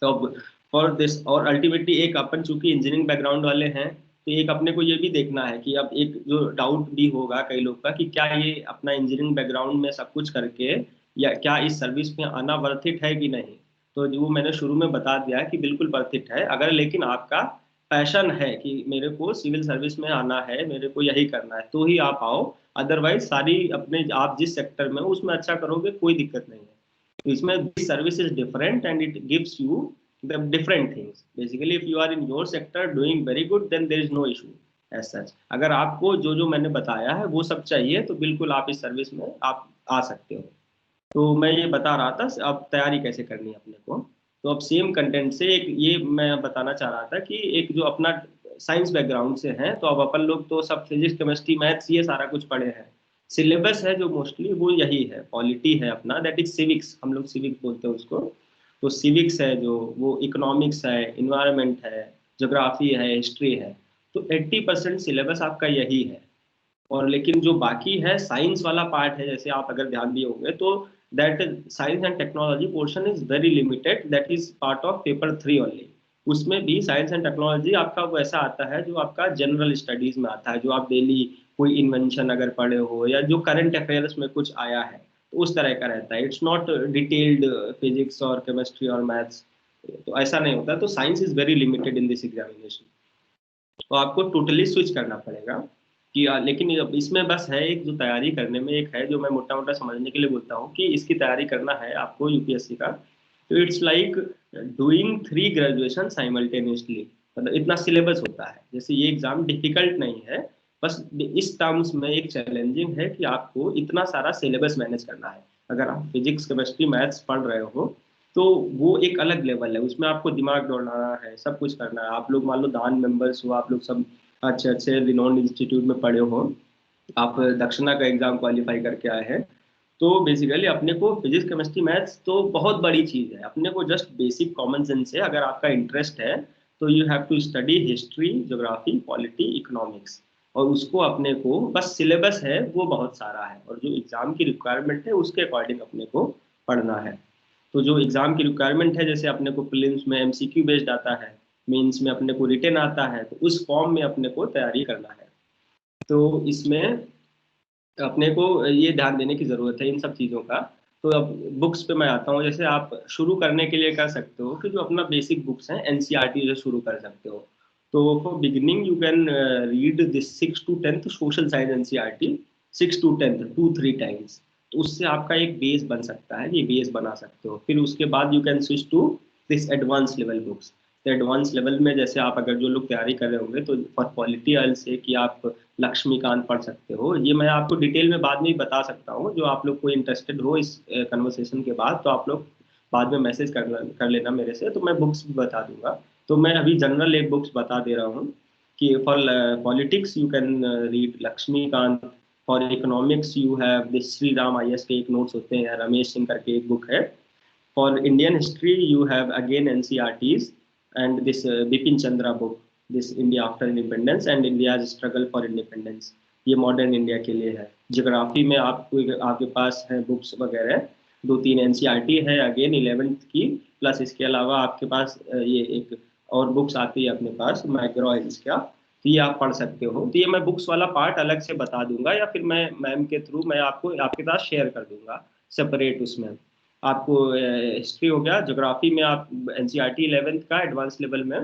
तो फॉर दिस, और अल्टीमेटली एक अपन चूंकि इंजीनियरिंग बैकग्राउंड वाले हैं तो एक अपने को ये भी देखना है कि अब एक जो डाउट भी होगा कई लोग का कि क्या ये अपना इंजीनियरिंग बैकग्राउंड में सब कुछ करके या क्या इस सर्विस में आना वर्थ इट है कि नहीं। तो जो मैंने शुरू में बता दिया कि बिल्कुल वर्थ इट है, अगर लेकिन आपका पैशन है कि मेरे को सिविल सर्विस में आना है, मेरे को यही करना है, तो ही आप आओ। अदरवाइज सारी अपने आप जिस सेक्टर में हो उसमें अच्छा करोगे, कोई दिक्कत नहीं है। तो इसमें service is different and it gives you the different things. Basically if you are in your sector doing very good then there is no issue as such. अगर आपको जो जो मैंने बताया है वो सब चाहिए तो बिल्कुल आप इस सर्विस में आप आ सकते हो। तो मैं ये बता रहा था अब तैयारी कैसे करनी है अपने को। तो अब सेम कंटेंट से एक ये मैं बताना चाह रहा था कि एक जो अपना साइंस बैकग्राउंड से है, तो अब अपन लोग तो सब फिजिक्स केमिस्ट्री मैथ्स ये सारा कुछ पढ़े हैं। सिलेबस है जो मोस्टली वो यही है, पॉलिटी है अपना, दैट इज सिविक्स, हम लोग सिविक्स बोलते हैं उसको। तो सिविक्स है जो वो इकोनॉमिक्स है, इन्वायरमेंट है, ज्योग्राफी है, हिस्ट्री है। तो 80% सिलेबस आपका यही है। और लेकिन जो बाकी है साइंस वाला पार्ट है, जैसे आप अगर ध्यान दिए होंगे तो that science and technology portion is very limited, that is part of paper 3 only. उसमें भी साइंस एंड टेक्नोलॉजी आपका वैसा आता है जो आपका जनरल स्टडीज में आता है, जो आप डेली कोई इन्वेंशन अगर पढ़े हो या जो करंट अफेयर्स में कुछ आया है तो उस तरह का रहता है. इट्स नॉट डिटेल्ड फिजिक्स और केमिस्ट्री और मैथ्स, तो ऐसा नहीं होता. तो science is very limited in this examination. तो आपको टोटली स्विच करना पड़ेगा कि लेकिन इसमें बस है एक जो तैयारी करने में एक है जो मैं मोटा मोटा समझने के लिए बोलता हूँ कि इसकी तैयारी करना है आपको यूपीएससी का. तो it's like doing 3 graduation simultaneously. मतलब इतना सिलेबस होता है. जैसे ये एग्जाम डिफिकल्ट नहीं है, बस इस टर्म्स में एक चैलेंजिंग है कि आपको इतना सारा सिलेबस मैनेज करना है. अगर आप फिजिक्स केमिस्ट्री मैथ्स पढ़ रहे हो तो वो एक अलग लेवल है, उसमें आपको दिमाग दौड़ाना है, सब कुछ करना है. आप लोग मान लो दान मेंबर्स हो, आप लोग सब अच्छे अच्छे रिनोन्ड इंस्टीट्यूट में पढ़े हो, आप दक्षिणा का एग्जाम क्वालिफाई करके आए हैं, तो बेसिकली अपने को फिजिक्स केमिस्ट्री मैथ्स तो बहुत बड़ी चीज़ है. अपने को जस्ट बेसिक कॉमन सेंस से अगर आपका इंटरेस्ट है तो you have to study history, geography, polity, economics, और उसको अपने को बस सिलेबस है वो बहुत सारा है, और जो एग्जाम की रिक्वायरमेंट है उसके अकॉर्डिंग अपने को पढ़ना है. तो जो एग्जाम की रिक्वायरमेंट है, जैसे अपने को प्रीलिम्स में एमसीक्यू बेस्ड आता है, मेंस में अपने को रिटन आता है, तो उस फॉर्म में अपने को तैयारी करना है. तो इसमें अपने को ये ध्यान देने की ज़रूरत है इन सब चीज़ों का. तो अब बुक्स पे मैं आता हूँ. जैसे आप शुरू करने के लिए कर सकते हो कि जो अपना बेसिक बुक्स हैं एनसीईआरटी से शुरू कर सकते हो. तो for beginning you can read this 6 to 10th social science NCERT, 6 to 10th 2-3 times. तो उससे आपका एक बेस बन सकता है, ये बेस बना सकते हो. फिर उसके बाद you can switch to this advance level books. तो एडवांस लेवल में जैसे आप अगर जो लोग तैयारी कर रहे होंगे तो फॉर पॉलिटी आई से कि आप लक्ष्मीकांत पढ़ सकते हो. ये मैं आपको डिटेल में बाद में ही बता सकता हूँ. जो आप लोग को इंटरेस्टेड हो इस कन्वर्सेशन के बाद, तो आप लोग बाद में मैसेज कर लेना मेरे से, तो मैं बुक्स भी बता दूंगा. तो मैं अभी जनरल एक बुक्स बता दे रहा हूँ कि for politics you can read Laxmikanth. For economics you have this Shri Ram IAS के एक नोट्स होते हैं, रमेश सिंह करके एक बुक है. For Indian history you have again NCERTs and this Bipin Chandra book, this India after independence and India struggle for independence. ये मॉडर्न इंडिया के लिए है. ज्योग्राफी में आपके पास है बुक्स वगैरह 2-3 एनसीईआरटी है अगेन 11th की, प्लस इसके अलावा आपके पास ये एक और बुक्स आती है अपने पास माइक्रो हिल्स का, तो ये आप पढ़ सकते हो. तो ये मैं बुक्स वाला पार्ट अलग से बता दूंगा, या फिर मैं मैम के थ्रू मैं आपको आपके साथ शेयर कर दूंगा सेपरेट. उसमें आपको हिस्ट्री हो गया, ज्योग्राफी में आप एनसीईआरटी 11th का एडवांस लेवल में,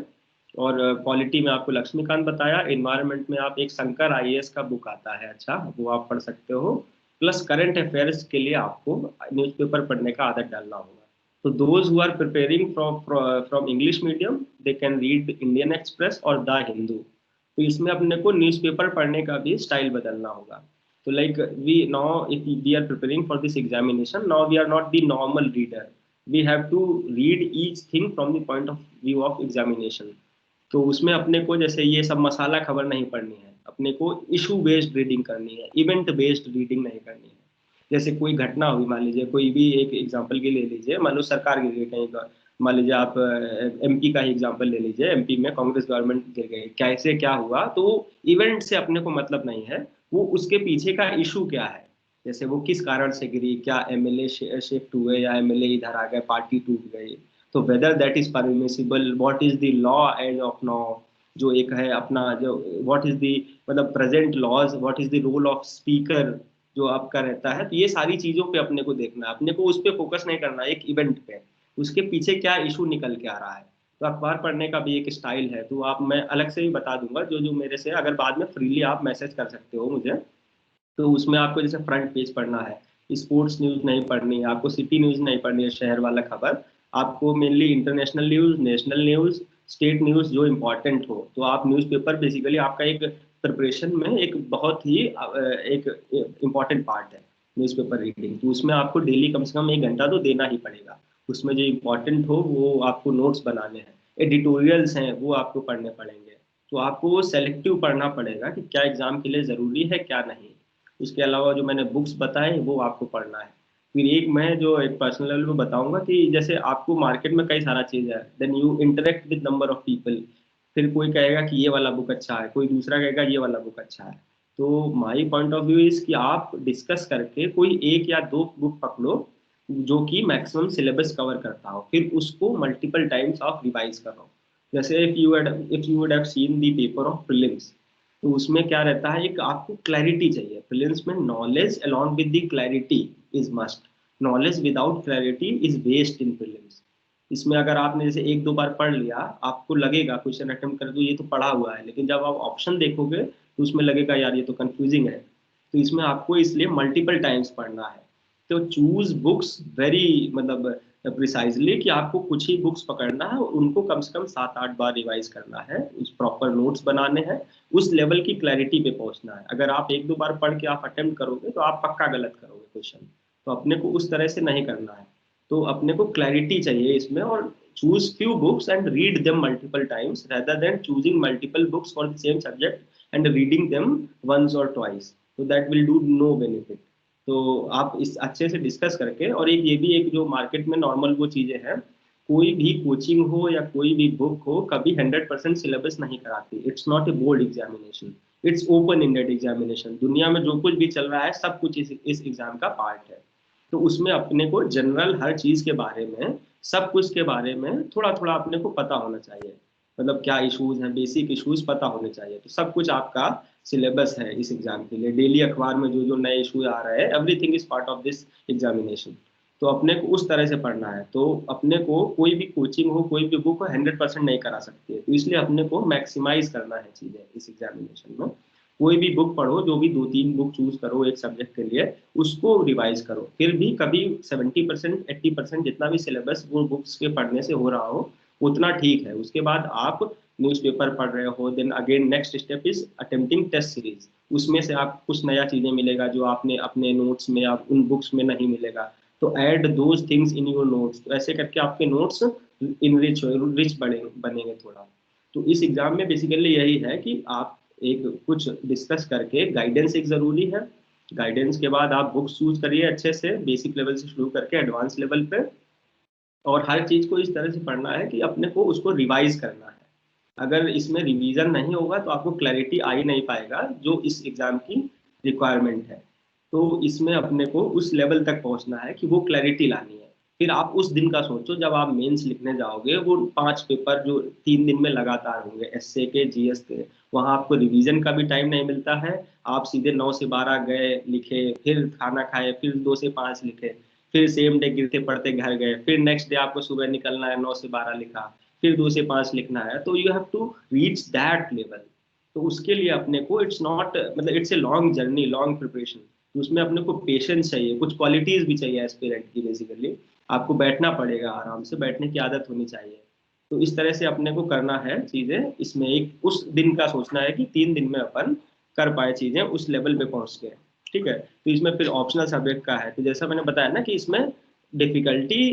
और पॉलिटी में आपको लक्ष्मीकांत बताया. इन्वायरमेंट में आप एक शंकर IAS का बुक आता है, अच्छा वो आप पढ़ सकते हो. प्लस करंट अफेयर्स के लिए आपको न्यूज़पेपर पढ़ने का आदत डालना होगा. तो those who are preparing from English medium they can read Indian Express और द हिंदू. तो इसमें अपने को न्यूज़पेपर पढ़ने का भी स्टाइल बदलना होगा. तो like we now if we are preparing for this examination, now we are not the normal reader, we have to read each thing from the point of view of examination. तो उसमें अपने को जैसे ये सब मसाला खबर नहीं पढ़नी है, अपने को इशू बेस्ड रीडिंग करनी है, इवेंट बेस्ड रीडिंग नहीं करनी है. जैसे कोई घटना हुई, मान लीजिए कोई भी एक एग्जांपल के ले लीजिए, मान लो सरकार गिर गई कहीं का, मान लीजिए आप MP का ही एग्जांपल ले लीजिए, MP में कांग्रेस गवर्नमेंट गिर गई, कैसे क्या हुआ, तो इवेंट से अपने को मतलब नहीं है, वो उसके पीछे का इशू क्या है. जैसे वो किस कारण से गिरी, क्या MLA शिफ्ट हुए या MLA इधर आ गए, पार्टी टूट गई, तो whether that is permissible, what is the law as of now, जो एक है अपना जो व्हाट इज द मतलब present laws, what is the role of speaker जो आपका रहता है. तो ये सारी चीज़ों पे अपने को देखना है, अपने को उस पर फोकस नहीं करना है एक इवेंट पे, उसके पीछे क्या इशू निकल के आ रहा है. तो अखबार पढ़ने का भी एक स्टाइल है, तो आप मैं अलग से ही बता दूंगा जो जो मेरे से, अगर बाद में फ्रीली आप मैसेज कर सकते हो मुझे. तो उसमें आपको जैसे फ्रंट पेज पढ़ना है, स्पोर्ट्स न्यूज़ नहीं पढ़नी है आपको, सिटी न्यूज़ नहीं पढ़नी है, शहर वाला खबर आपको, mainly international news, national news, state news जो इम्पोर्टेंट हो. तो आप न्यूज़पेपर बेसिकली आपका एक प्रिपरेशन में एक बहुत ही एक इम्पॉर्टेंट पार्ट है न्यूज़पेपर रीडिंग. तो उसमें आपको डेली कम से कम 1 घंटा तो देना ही पड़ेगा. उसमें जो इम्पोर्टेंट हो वो आपको नोट्स बनाने हैं, एडिटोरियल्स हैं वो आपको पढ़ने पड़ेंगे. तो आपको सेलेक्टिव पढ़ना पड़ेगा कि क्या एग्जाम के लिए ज़रूरी है क्या नहीं. उसके अलावा जो मैंने बुक्स बताए वो आपको पढ़ना है. फिर एक मैं जो एक पर्सनल लेवल पे बताऊंगा कि जैसे आपको मार्केट में कई सारा चीज़ है, then you interact with number of people. फिर कोई कहेगा कि ये वाला बुक अच्छा है, कोई दूसरा कहेगा ये वाला बुक अच्छा है. तो my point of view is कि आप डिस्कस करके कोई 1 या 2 बुक पकड़ो जो कि मैक्सिमम सिलेबस कवर करता हो, फिर उसको मल्टीपल टाइम्स आप रिवाइज करो। जैसे if you would have seen the paper of prelims, तो उसमें क्या रहता है, एक आपको क्लैरिटी चाहिए। प्रीलिम्स में knowledge along with the clarity is must. Knowledge without clarity is waste in prelims. इसमें अगर आपने जैसे एक दो बार पढ़ लिया, आपको लगेगा क्वेश्चन अटेम्प्ट कर दो ये तो पढ़ा हुआ है, लेकिन जब आप ऑप्शन देखोगे तो उसमें लगेगा यार ये तो कंफ्यूजिंग है। तो इसमें आपको इसलिए मल्टीपल टाइम्स पढ़ना है। तो चूज बुक्स वेरी मतलब प्रिसाइजली कि आपको कुछ ही बुक्स पकड़ना है, उनको कम से कम 7-8 बार रिवाइज करना है, उस प्रॉपर नोट्स बनाने हैं, उस लेवल की क्लैरिटी पे पहुंचना है। अगर आप एक दो बार पढ़ के आप अटेम्प्ट करोगे तो आप पक्का गलत करोगे क्वेश्चन। तो अपने को उस तरह से नहीं करना है। तो अपने को क्लैरिटी चाहिए इसमें, और choose few books and read them multiple times rather than choosing multiple books for the same subject and reading them once और ट्वाइस। तो that will do no benefit. तो आप इस अच्छे से डिस्कस करके, और एक ये भी एक जो मार्केट में नॉर्मल वो चीजें हैं, कोई भी कोचिंग हो या कोई भी बुक हो कभी 100% सिलेबस नहीं कराती। It's not a board examination, it's open ended examination. दुनिया में जो कुछ भी चल रहा है सब कुछ इस एग्जाम का पार्ट है। तो उसमें अपने को जनरल हर चीज के बारे में, सब कुछ के बारे में थोड़ा थोड़ा अपने को पता होना चाहिए। मतलब क्या इश्यूज हैं, बेसिक इश्यूज पता होने चाहिए। तो सब कुछ आपका सिलेबस है इस एग्जाम के लिए। डेली अखबार में जो जो नए इशू आ रहे हैं, everything is part of this examination. तो अपने को उस तरह से पढ़ना है। तो अपने को कोई भी कोचिंग हो, कोई भी बुक हो, 100% नहीं करा सकती है। तो इसलिए अपने को मैक्सिमाइज करना है चीजें इस एग्जामिनेशन में। कोई भी बुक पढ़ो, जो भी 2-3 बुक चूज करो एक सब्जेक्ट के लिए, उसको रिवाइज करो। फिर भी कभी 70% 80% जितना भी सिलेबस वो बुक्स के पढ़ने से हो रहा हो उतना ठीक है। उसके बाद आप न्यूज़पेपर पढ़ रहे हो, then again next step is attempting test series. उसमें से आप कुछ नया चीजें मिलेगा जो आपने अपने नोट्स में या उन बुक्स में नहीं मिलेगा। तो add those things in your notes. तो ऐसे करके आपके नोट्स रिच बनेंगे थोड़ा। तो इस एग्जाम में बेसिकली यही है कि आप एक कुछ डिस्कस करके, गाइडेंस एक जरूरी है। गाइडेंस के बाद आप बुक्स चूज करिए अच्छे से, बेसिक लेवल से शुरू करके एडवांस लेवल पे। और हर चीज को इस तरह से पढ़ना है कि अपने को उसको रिवाइज करना है। अगर इसमें रिवीजन नहीं होगा तो आपको क्लैरिटी आ ही नहीं पाएगा जो इस एग्जाम की रिक्वायरमेंट है। तो इसमें अपने को उस लेवल तक पहुंचना है कि वो क्लैरिटी लानी है। फिर आप उस दिन का सोचो जब आप मेंस लिखने जाओगे, वो 5 पेपर जो 3 दिन में लगातार होंगे, एसए के, जीएस के, वहां आपको रिवीजन का भी टाइम नहीं मिलता है। आप सीधे 9 से 12 गए, लिखे, फिर खाना खाए, फिर 2 से 5 लिखे, फिर सेम डे गिरते पड़ते घर गए, फिर नेक्स्ट डे आपको सुबह निकलना है, 9 से 12 लिखा, फिर 2 से 5 लिखना है। तो you have to reach that level. तो उसके लिए अपने को इट्स नॉट मतलब it's a long journey, long preparation. तो उसमें अपने को पेशेंस चाहिए, कुछ क्वालिटीज भी चाहिए एस्पिरेंट की। बेसिकली आपको बैठना पड़ेगा, आराम से बैठने की आदत होनी चाहिए। तो इस तरह से अपने को करना है चीजें। इसमें एक उस दिन का सोचना है कि 3 दिन में अपन कर पाए चीजें उस लेवल पे पहुंच के। ठीक है। तो इसमें फिर ऑप्शनल सब्जेक्ट का है। तो जैसा मैंने बताया ना कि इसमें difficulty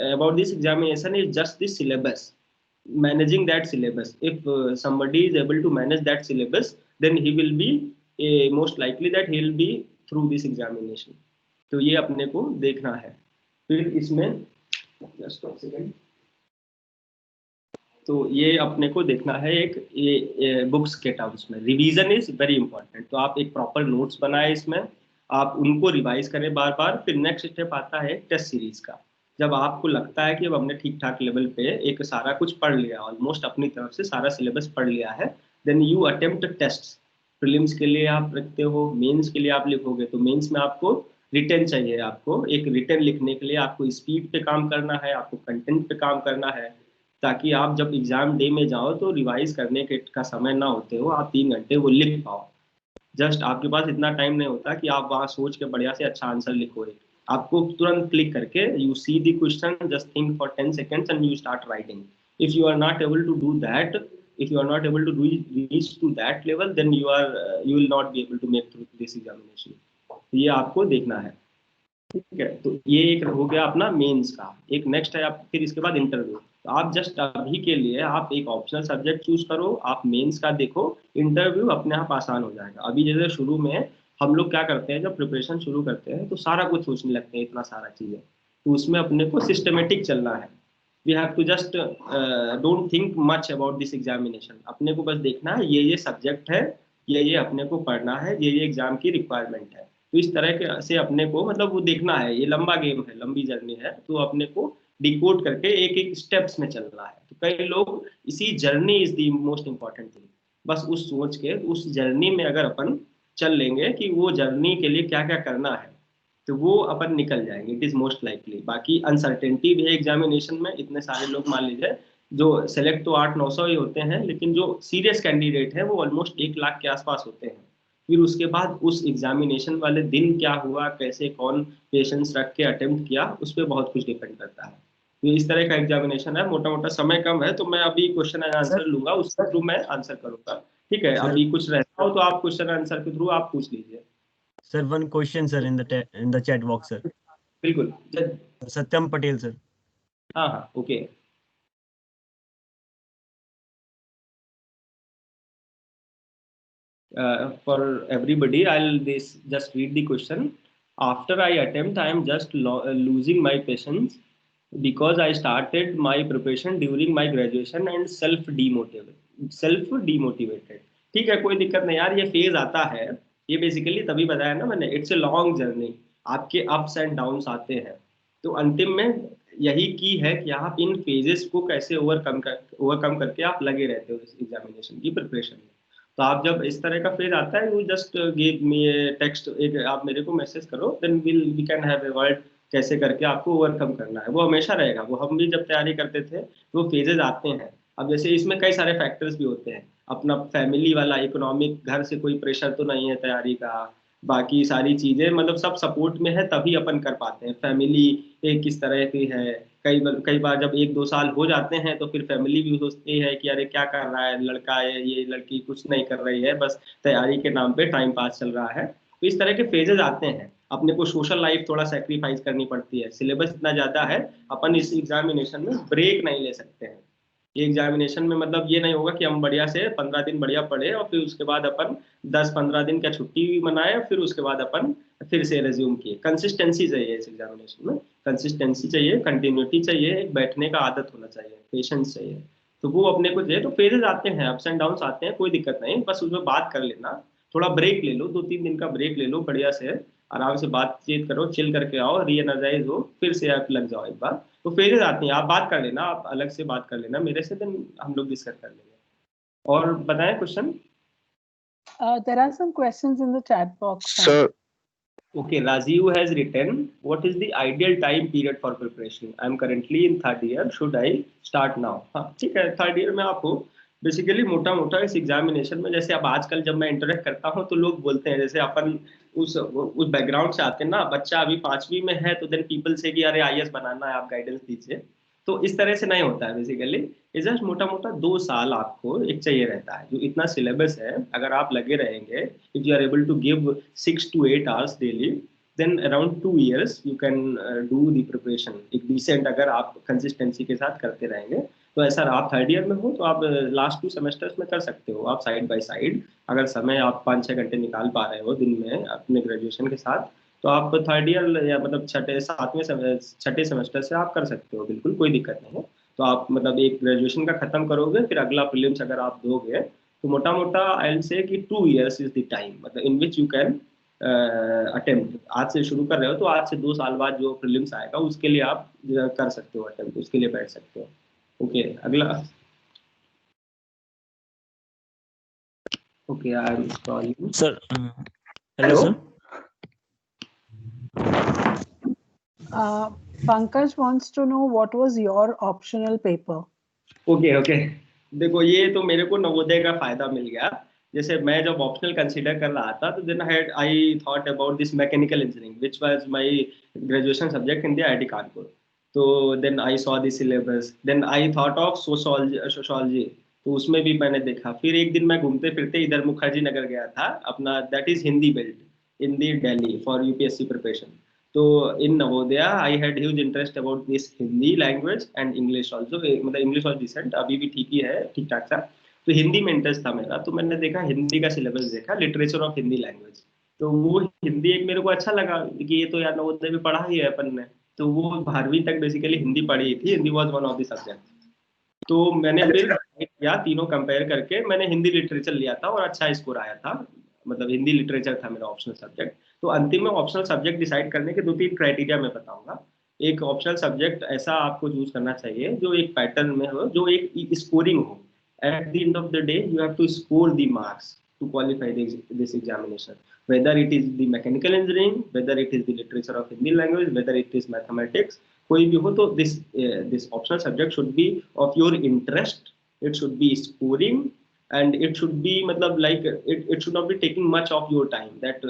about this examination is just this syllabus, managing that syllabus. If somebody is able to manage that syllabus, then he will be most likely that he will be through this examination. तो ये अपने को देखना है। फिर इसमें just one second, तो ये अपने को देखना है एक ये बुक्स के टर्म्स में रिवीजन इज वेरी इंपॉर्टेंट। तो आप एक प्रॉपर नोट्स बनाए, इसमें आप उनको रिवाइज करें बार बार। फिर नेक्स्ट स्टेप आता है टेस्ट सीरीज का। जब आपको लगता है कि अब हमने ठीक ठाक लेवल पे एक सारा कुछ पढ़ लिया, ऑलमोस्ट अपनी तरफ से सारा सिलेबस पढ़ लिया है, then you attempt test. Prelims के लिए आप रखते हो, मेंस के लिए आप लिखोगे। तो मेंस में आपको रिटन चाहिए। आपको एक रिटन लिखने के लिए आपको स्पीड पे काम करना है, आपको कंटेंट पे काम करना है, ताकि आप जब एग्जाम डे में जाओ तो रिवाइज करने के का समय ना होते हो, आप 3 घंटे वो लिख पाओ। जस्ट आपके पास इतना टाइम नहीं होता कि आप वहाँ सोच के बढ़िया से अच्छा आंसर लिखो। आपको तुरंत क्लिक करके you see the question, just think for 10 seconds and you start writing. If you are not able to do that, if you are not able to reach to that level, then you will not be able to make through this examination. तो ये आपको देखना है। ठीक है। तो ये एक हो गया अपना मेंस का। एक नेक्स्ट है आप फिर इसके बाद इंटरव्यू। तो आप जस्ट अभी के लिए आप एक ऑप्शनल सब्जेक्ट चूज करो, आप मेंस का देखो, इंटरव्यू अपने आप आसान हो जाएगा। अभी जैसे शुरू में हम लोग क्या करते हैं, जब प्रिपरेशन शुरू करते हैं तो सारा कुछ सोचने लगते हैं, इतना सारा चीजें। तो उसमें अपने को सिस्टमेटिक चलना है। We have to just don't think much about this examination. अपने को बस देखना है ये सब्जेक्ट है, ये अपने को पढ़ना है, ये एग्जाम की रिक्वायरमेंट है। तो इस तरह के से अपने को मतलब वो देखना है, ये लंबा गेम है, लंबी जर्नी है, तो अपने को डिकोड करके एक एक स्टेप्स में चलना है। तो कई लोग इसी journey is the most important thing, बस उस सोच के उस जर्नी में अगर अपन चल लेंगे कि वो जर्नी के लिए क्या क्या करना है, तो वो अपन निकल जाएंगे, इट इज मोस्ट लाइकली। बाकी अनसर्टेनिटी भी है एग्जामिनेशन में, इतने सारे लोग मान लीजिए जो सेलेक्ट तो 800-900 ही होते हैं, लेकिन जो सीरियस कैंडिडेट है वो ऑलमोस्ट 1 लाख के आसपास होते हैं। फिर उसके बाद उस एग्जामिनेशन वाले दिन क्या हुआ, कैसे कौन पेशेंस रख के अटेम्प्ट किया, उस पर बहुत कुछ डिपेंड करता है। तो इस तरह का एग्जामिनेशन है, मोटा मोटा समय कम है, तो मैं अभी क्वेश्चन एंड आंसर लूंगा, उसके थ्रू मैं आंसर करूंगा। ठीक है, अभी कुछ रहता हो तो आप क्वेश्चन आंसर के थ्रू आप पूछ लीजिए। Sir, one question, sir, in the chat box, sir. बिल्कुल। Satyam Patel, sir. हाँ हाँ, okay. For everybody, I'll just read the question. After I attempt, I am just losing my patience because I started my preparation during my graduation and self-demotivated. ठीक है, कोई दिक्कत नहीं यार, ये फेज आता है, ये बेसिकली तभी बताया ना मैंने, इट्स ए लॉन्ग जर्नी, आपके अप्स एंड डाउन्स आते हैं, तो अंतिम में यही की है कि आप इन फेजेस को कैसे ओवरकम करके आप लगे रहते हो इस एग्जामिनेशन की प्रिपरेशन में। तो आप जब इस तरह का फेज आता है, you just give me a text, एक आप मेरे को मैसेज करो, then we can have a word कैसे करके आपको ओवरकम करना है, वो हमेशा रहेगा। वो हम भी जब तैयारी करते थे तो वो फेजेस आते हैं। अब जैसे इसमें कई सारे फैक्टर्स भी होते हैं, अपना फैमिली वाला, इकोनॉमिक, घर से कोई प्रेशर तो नहीं है तैयारी का, बाकी सारी चीजें मतलब सब सपोर्ट में है तभी अपन कर पाते हैं। फैमिली किस तरह की है, कई बार जब 1-2 साल हो जाते हैं तो फिर फैमिली भी सोचती है कि अरे क्या कर रहा है लड़का है, ये लड़की कुछ नहीं कर रही है, बस तैयारी के नाम पे टाइम पास चल रहा है। तो इस तरह के फेजेस आते हैं, अपने को सोशल लाइफ थोड़ा सेक्रीफाइस करनी पड़ती है, सिलेबस इतना ज्यादा है, अपन इस एग्जामिनेशन में ब्रेक नहीं ले सकते हैं। ये एग्जामिनेशन में मतलब ये नहीं होगा कि हम बढ़िया से 15 दिन बढ़िया पढ़े और फिर उसके बाद अपन 10-15 दिन का छुट्टी मनाए, फिर उसके बाद अपन फिर से रिज्यूम किए। कंसिस्टेंसी चाहिए इस एग्जामिनेशन में, कंसिस्टेंसी चाहिए, कंटिन्यूटी चाहिए, एक बैठने का आदत होना चाहिए, पेशेंस चाहिए, तो वो अपने को चाहिए। तो फेजेस आते हैं, अप्स एंड डाउन्स आते हैं, कोई दिक्कत नहीं, बस उसमें बात कर लेना, थोड़ा ब्रेक ले लो, 2-3 दिन का ब्रेक ले लो, बढ़िया से आराम से बातचीत करो, चिल करके आओ, री एनर्जाइज हो, फिर से आप लग जाओ एक बार। तो फेजेस आती हैं, आप बात कर लेना, आप अलग से बात कर लेना मेरे से, देन हम लोग डिस्कस कर लेंगे। और बताएं question. There are some questions in the chat box. Sir, Okay, Rajiv has written, what is the ideal time period for preparation? I am currently in 3rd year. Should I start now? हाँ ठीक है, 3rd year में आपको बेसिकली मोटा मोटा इस एग्जामिनेशन में, जैसे अब आजकल जब मैं इंटरेक्ट करता हूँ तो लोग बोलते हैं, जैसे अपन उस बैकग्राउंड से आते हैं ना, बच्चा अभी 5वीं में है तो देन पीपल से कि अरे IAS बनाना है, आप गाइडेंस दीजिए। तो इस तरह से नहीं होता है, बेसिकली जस्ट मोटा मोटा 2 साल आपको एक चाहिए रहता है। जो इतना सिलेबस है, अगर आप लगे रहेंगे, if you are able to give 6 to 8 hours daily, then around 2 years you can do the preparation एक डिसेंट, अगर आप कंसिस्टेंसी के साथ करते रहेंगे। तो ऐसा आप 3rd year में हो तो आप लास्ट 2 सेमेस्टर्स में कर सकते हो, आप साइड बाय साइड, अगर समय आप 5-6 घंटे निकाल पा रहे हो दिन में अपने ग्रेजुएशन के साथ, तो आप 3rd year या मतलब 6ठे सेमेस्टर से आप कर सकते हो, बिल्कुल कोई दिक्कत नहीं है। तो आप मतलब एक ग्रेजुएशन का खत्म करोगे, फिर अगला प्रीलिम्स अगर आप दोगे, तो मोटा मोटा आई विल से कि 2 years इज द टाइम, मतलब इन विच यू कैन अटेम्प्ट। आज से शुरू कर रहे हो तो आज से 2 साल बाद जो प्रीलिम्स आएगा उसके लिए आप कर सकते हो अटेम्प्ट, उसके लिए बैठ सकते हो। ओके, अगला। Okay, I am sorry Sir, hello, sir. Pankaj wants to know what was your optional paper. Okay, देखो ये तो मेरे को नवोदय का फायदा मिल गया। जैसे मैं जब ऑप्शनल कंसीडर कर रहा था, तो then I thought about this mechanical engineering which was my graduation subject in the IIT Kanpur. तो then I saw the syllabus, then I thought of sociology, तो उसमें भी मैंने देखा। फिर एक दिन मैं घूमते फिरते इधर मुखर्जी नगर गया था, अपना that is Hindi belt in the Delhi for UPSC preparation. तो in Navodaya I had huge interest about this Hindi language and English also, मतलब इंग्लिश वाज डिसेंट, अभी भी ठीक ही है, ठीक ठाक सा। तो हिंदी में इंटरेस्ट था मेरा, तो मैंने देखा हिंदी का सिलेबस, देखा लिटरेचर ऑफ हिंदी लैंग्वेज, तो वो हिंदी एक मेरे को अच्छा लगा कि ये तो यार नवोदय में पढ़ा ही है अपन ने। तो वो 12वीं तक बेसिकली हिंदी पढ़ी थी, Hindi was one of the subject. तो मैंने फिर किया, तीनों कंपेयर करके मैंने हिंदी लिटरेचर लिया था और अच्छा स्कोर आया था, मतलब हिंदी लिटरेचर था मेरा ऑप्शनल सब्जेक्ट। तो अंतिम में ऑप्शनल सब्जेक्ट डिसाइड करने के 2-3 क्राइटेरिया मैं बताऊंगा। एक ऑप्शनल सब्जेक्ट ऐसा आपको चूज करना चाहिए जो एक पैटर्न में हो, जो एक स्कोरिंग हो। At the end of the day you have to score the marks to qualify this examination, whether it is the mechanical engineering, whether it is the literature of Hindi language, whether it is mathematics, कोई भी हो। तो this optional subject should be of your interest, it should be scoring, and it should be मतलब like it should not be taking much of your time, that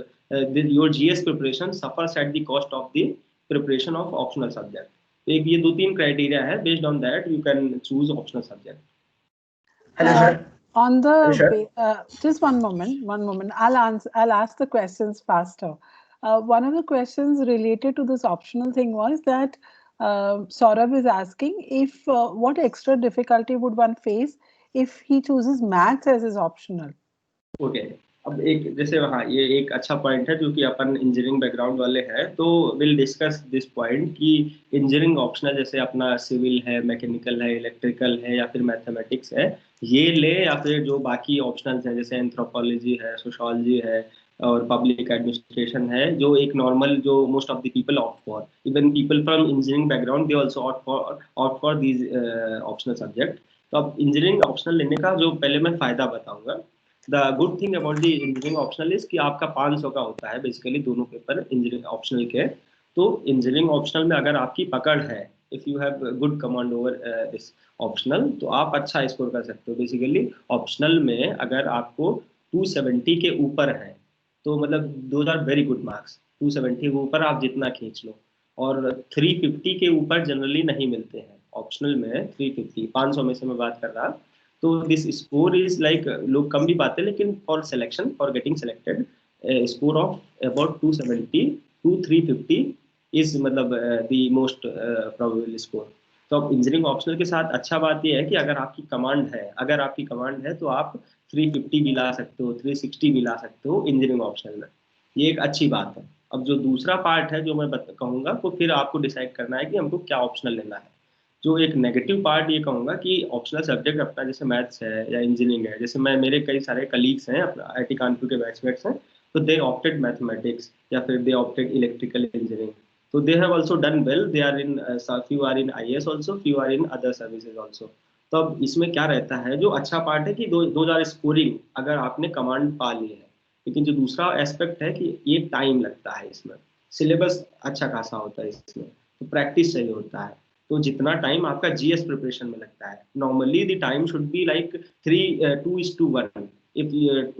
your GS preparation suffers at the cost of the preparation of optional subject। एक ये 2-3 criteria है, based on that you can choose optional subject। Hello sir. On the Sure. just one moment. I'll ask the questions faster. One of the questions related to this optional thing was that Saurabh is asking if what extra difficulty would one face if he chooses maths as his optional. Okay. अब एक जैसे हाँ ये एक अच्छा पॉइंट है, क्योंकि अपन इंजीनियरिंग बैकग्राउंड वाले हैं, तो विल डिस्कस दिस पॉइंट कि इंजीनियरिंग ऑप्शनल जैसे अपना सिविल है, मैकेनिकल है, इलेक्ट्रिकल है या फिर मैथमेटिक्स है, ये ले, या फिर जो बाकी ऑप्शनल्स हैं जैसे एंथ्रोपोलॉजी है, सोशोलॉजी है और पब्लिक एडमिनिस्ट्रेशन है, जो एक नॉर्मल जो most of the people opt for, even people from engineering background they also opt for these optional subject. तो अब इंजीनियरिंग ऑप्शनल लेने का जो पहले मैं फायदा बताऊंगा। The good thing about the engineering optional is कि आपका 500 का होता है बेसिकली दोनों पेपर इंजीनियरिंग ऑप्शनल के। तो इंजीनियरिंग ऑप्शनल में अगर आपकी पकड़ है, if you have good command over this optional, तो आप अच्छा स्कोर कर सकते हो। बेसिकली ऑप्शनल में अगर आपको 270 के ऊपर है तो मतलब those are very good marks. 270 के ऊपर आप जितना खींच लो, और 350 के ऊपर जनरली नहीं मिलते हैं ऑप्शनल में। 350 500 में से मैं बात कर रहा। तो दिस स्कोर इज लाइक लोग कम भी पाते हैं, लेकिन for selection, for getting selected, score of about 270 to 350 is मतलब द मोस्ट प्रोबेबल स्कोर। तो अब इंजीनियरिंग ऑप्शनल के साथ अच्छा बात यह है कि अगर आपकी कमांड है तो आप 350 भी ला सकते हो, 360 भी ला सकते हो इंजीनियरिंग ऑप्शनल में। ये एक अच्छी बात है। अब जो दूसरा पार्ट है जो मैं कहूँगा, तो फिर आपको डिसाइड करना है कि हमको क्या ऑप्शनल लेना है। जो एक नेगेटिव पार्ट ये कहूँगा कि ऑप्शनल सब्जेक्ट अपना जैसे मैथ्स है या इंजीनियरिंग है, जैसे मेरे कई सारे कलीग्स हैं अपना IIT कानपुर के बैचमेट्स हैं, तो दे ऑप्टेड मैथमेटिक्स या फिर दे ऑप्टेड इलेक्ट्रिकल इंजीनियरिंग। तो they have also done well, they are in few are in IAS also, few are in other services also. तो अब इसमें क्या रहता है, जो अच्छा पार्ट है कि दो आर स्कोरिंग अगर आपने कमांड पा ली है, लेकिन जो दूसरा एस्पेक्ट है कि ये टाइम लगता है, इसमें सिलेबस अच्छा खासा होता है, इसमें तो प्रैक्टिस चाहिए होता है। तो जितना टाइम आपका GS प्रिपरेशन में लगता है, normally the time should be like 2:1। If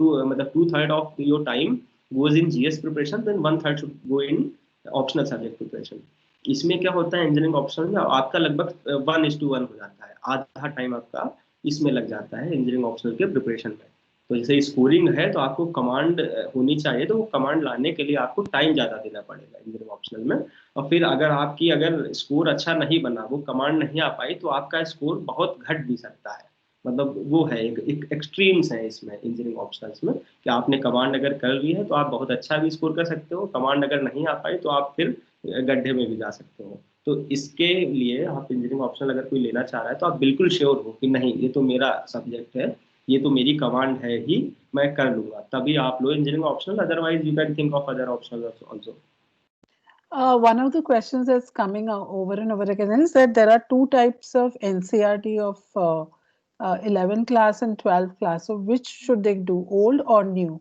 मतलब 2/3 of your time goes in GS preparation, then 1/3 should go in optional subject preparation. इसमें क्या होता है इंजीनियरिंग ऑप्शनल में आपका लगभग 1:1 हो जाता है, आधा टाइम आपका इसमें लग जाता है इंजीनियरिंग ऑप्शनल के प्रिपरेशन में। तो जैसे स्कोरिंग है तो आपको कमांड होनी चाहिए, तो वो कमांड लाने के लिए आपको टाइम ज़्यादा देना पड़ेगा इंजीनियरिंग ऑप्शनल में। और फिर अगर स्कोर अच्छा नहीं बना, वो कमांड नहीं आ पाई, तो आपका स्कोर बहुत घट भी सकता है। मतलब वो है एक एक्सट्रीम्स है इसमें इंजीनियरिंग ऑप्शनल्स में, कि आपने कमांड अगर कर ली है तो आप बहुत अच्छा भी स्कोर कर सकते हो, कमांड अगर नहीं आ पाई तो आप फिर गड्ढे में भी जा सकते हो। तो इसके लिए आप इंजीनियरिंग ऑप्शनल अगर कोई लेना चाह रहा है तो आप बिल्कुल श्योर हो कि नहीं ये तो मेरा सब्जेक्ट है, ये तो मेरी कमांड है ही, मैं कर लूंगा, तभी आप लो engineering optional. Otherwise you can think of other optional also. One of the questions that's coming over and over again is that there are 2 types of NCERT of 11th class and 12th class. So which should they do, old or new?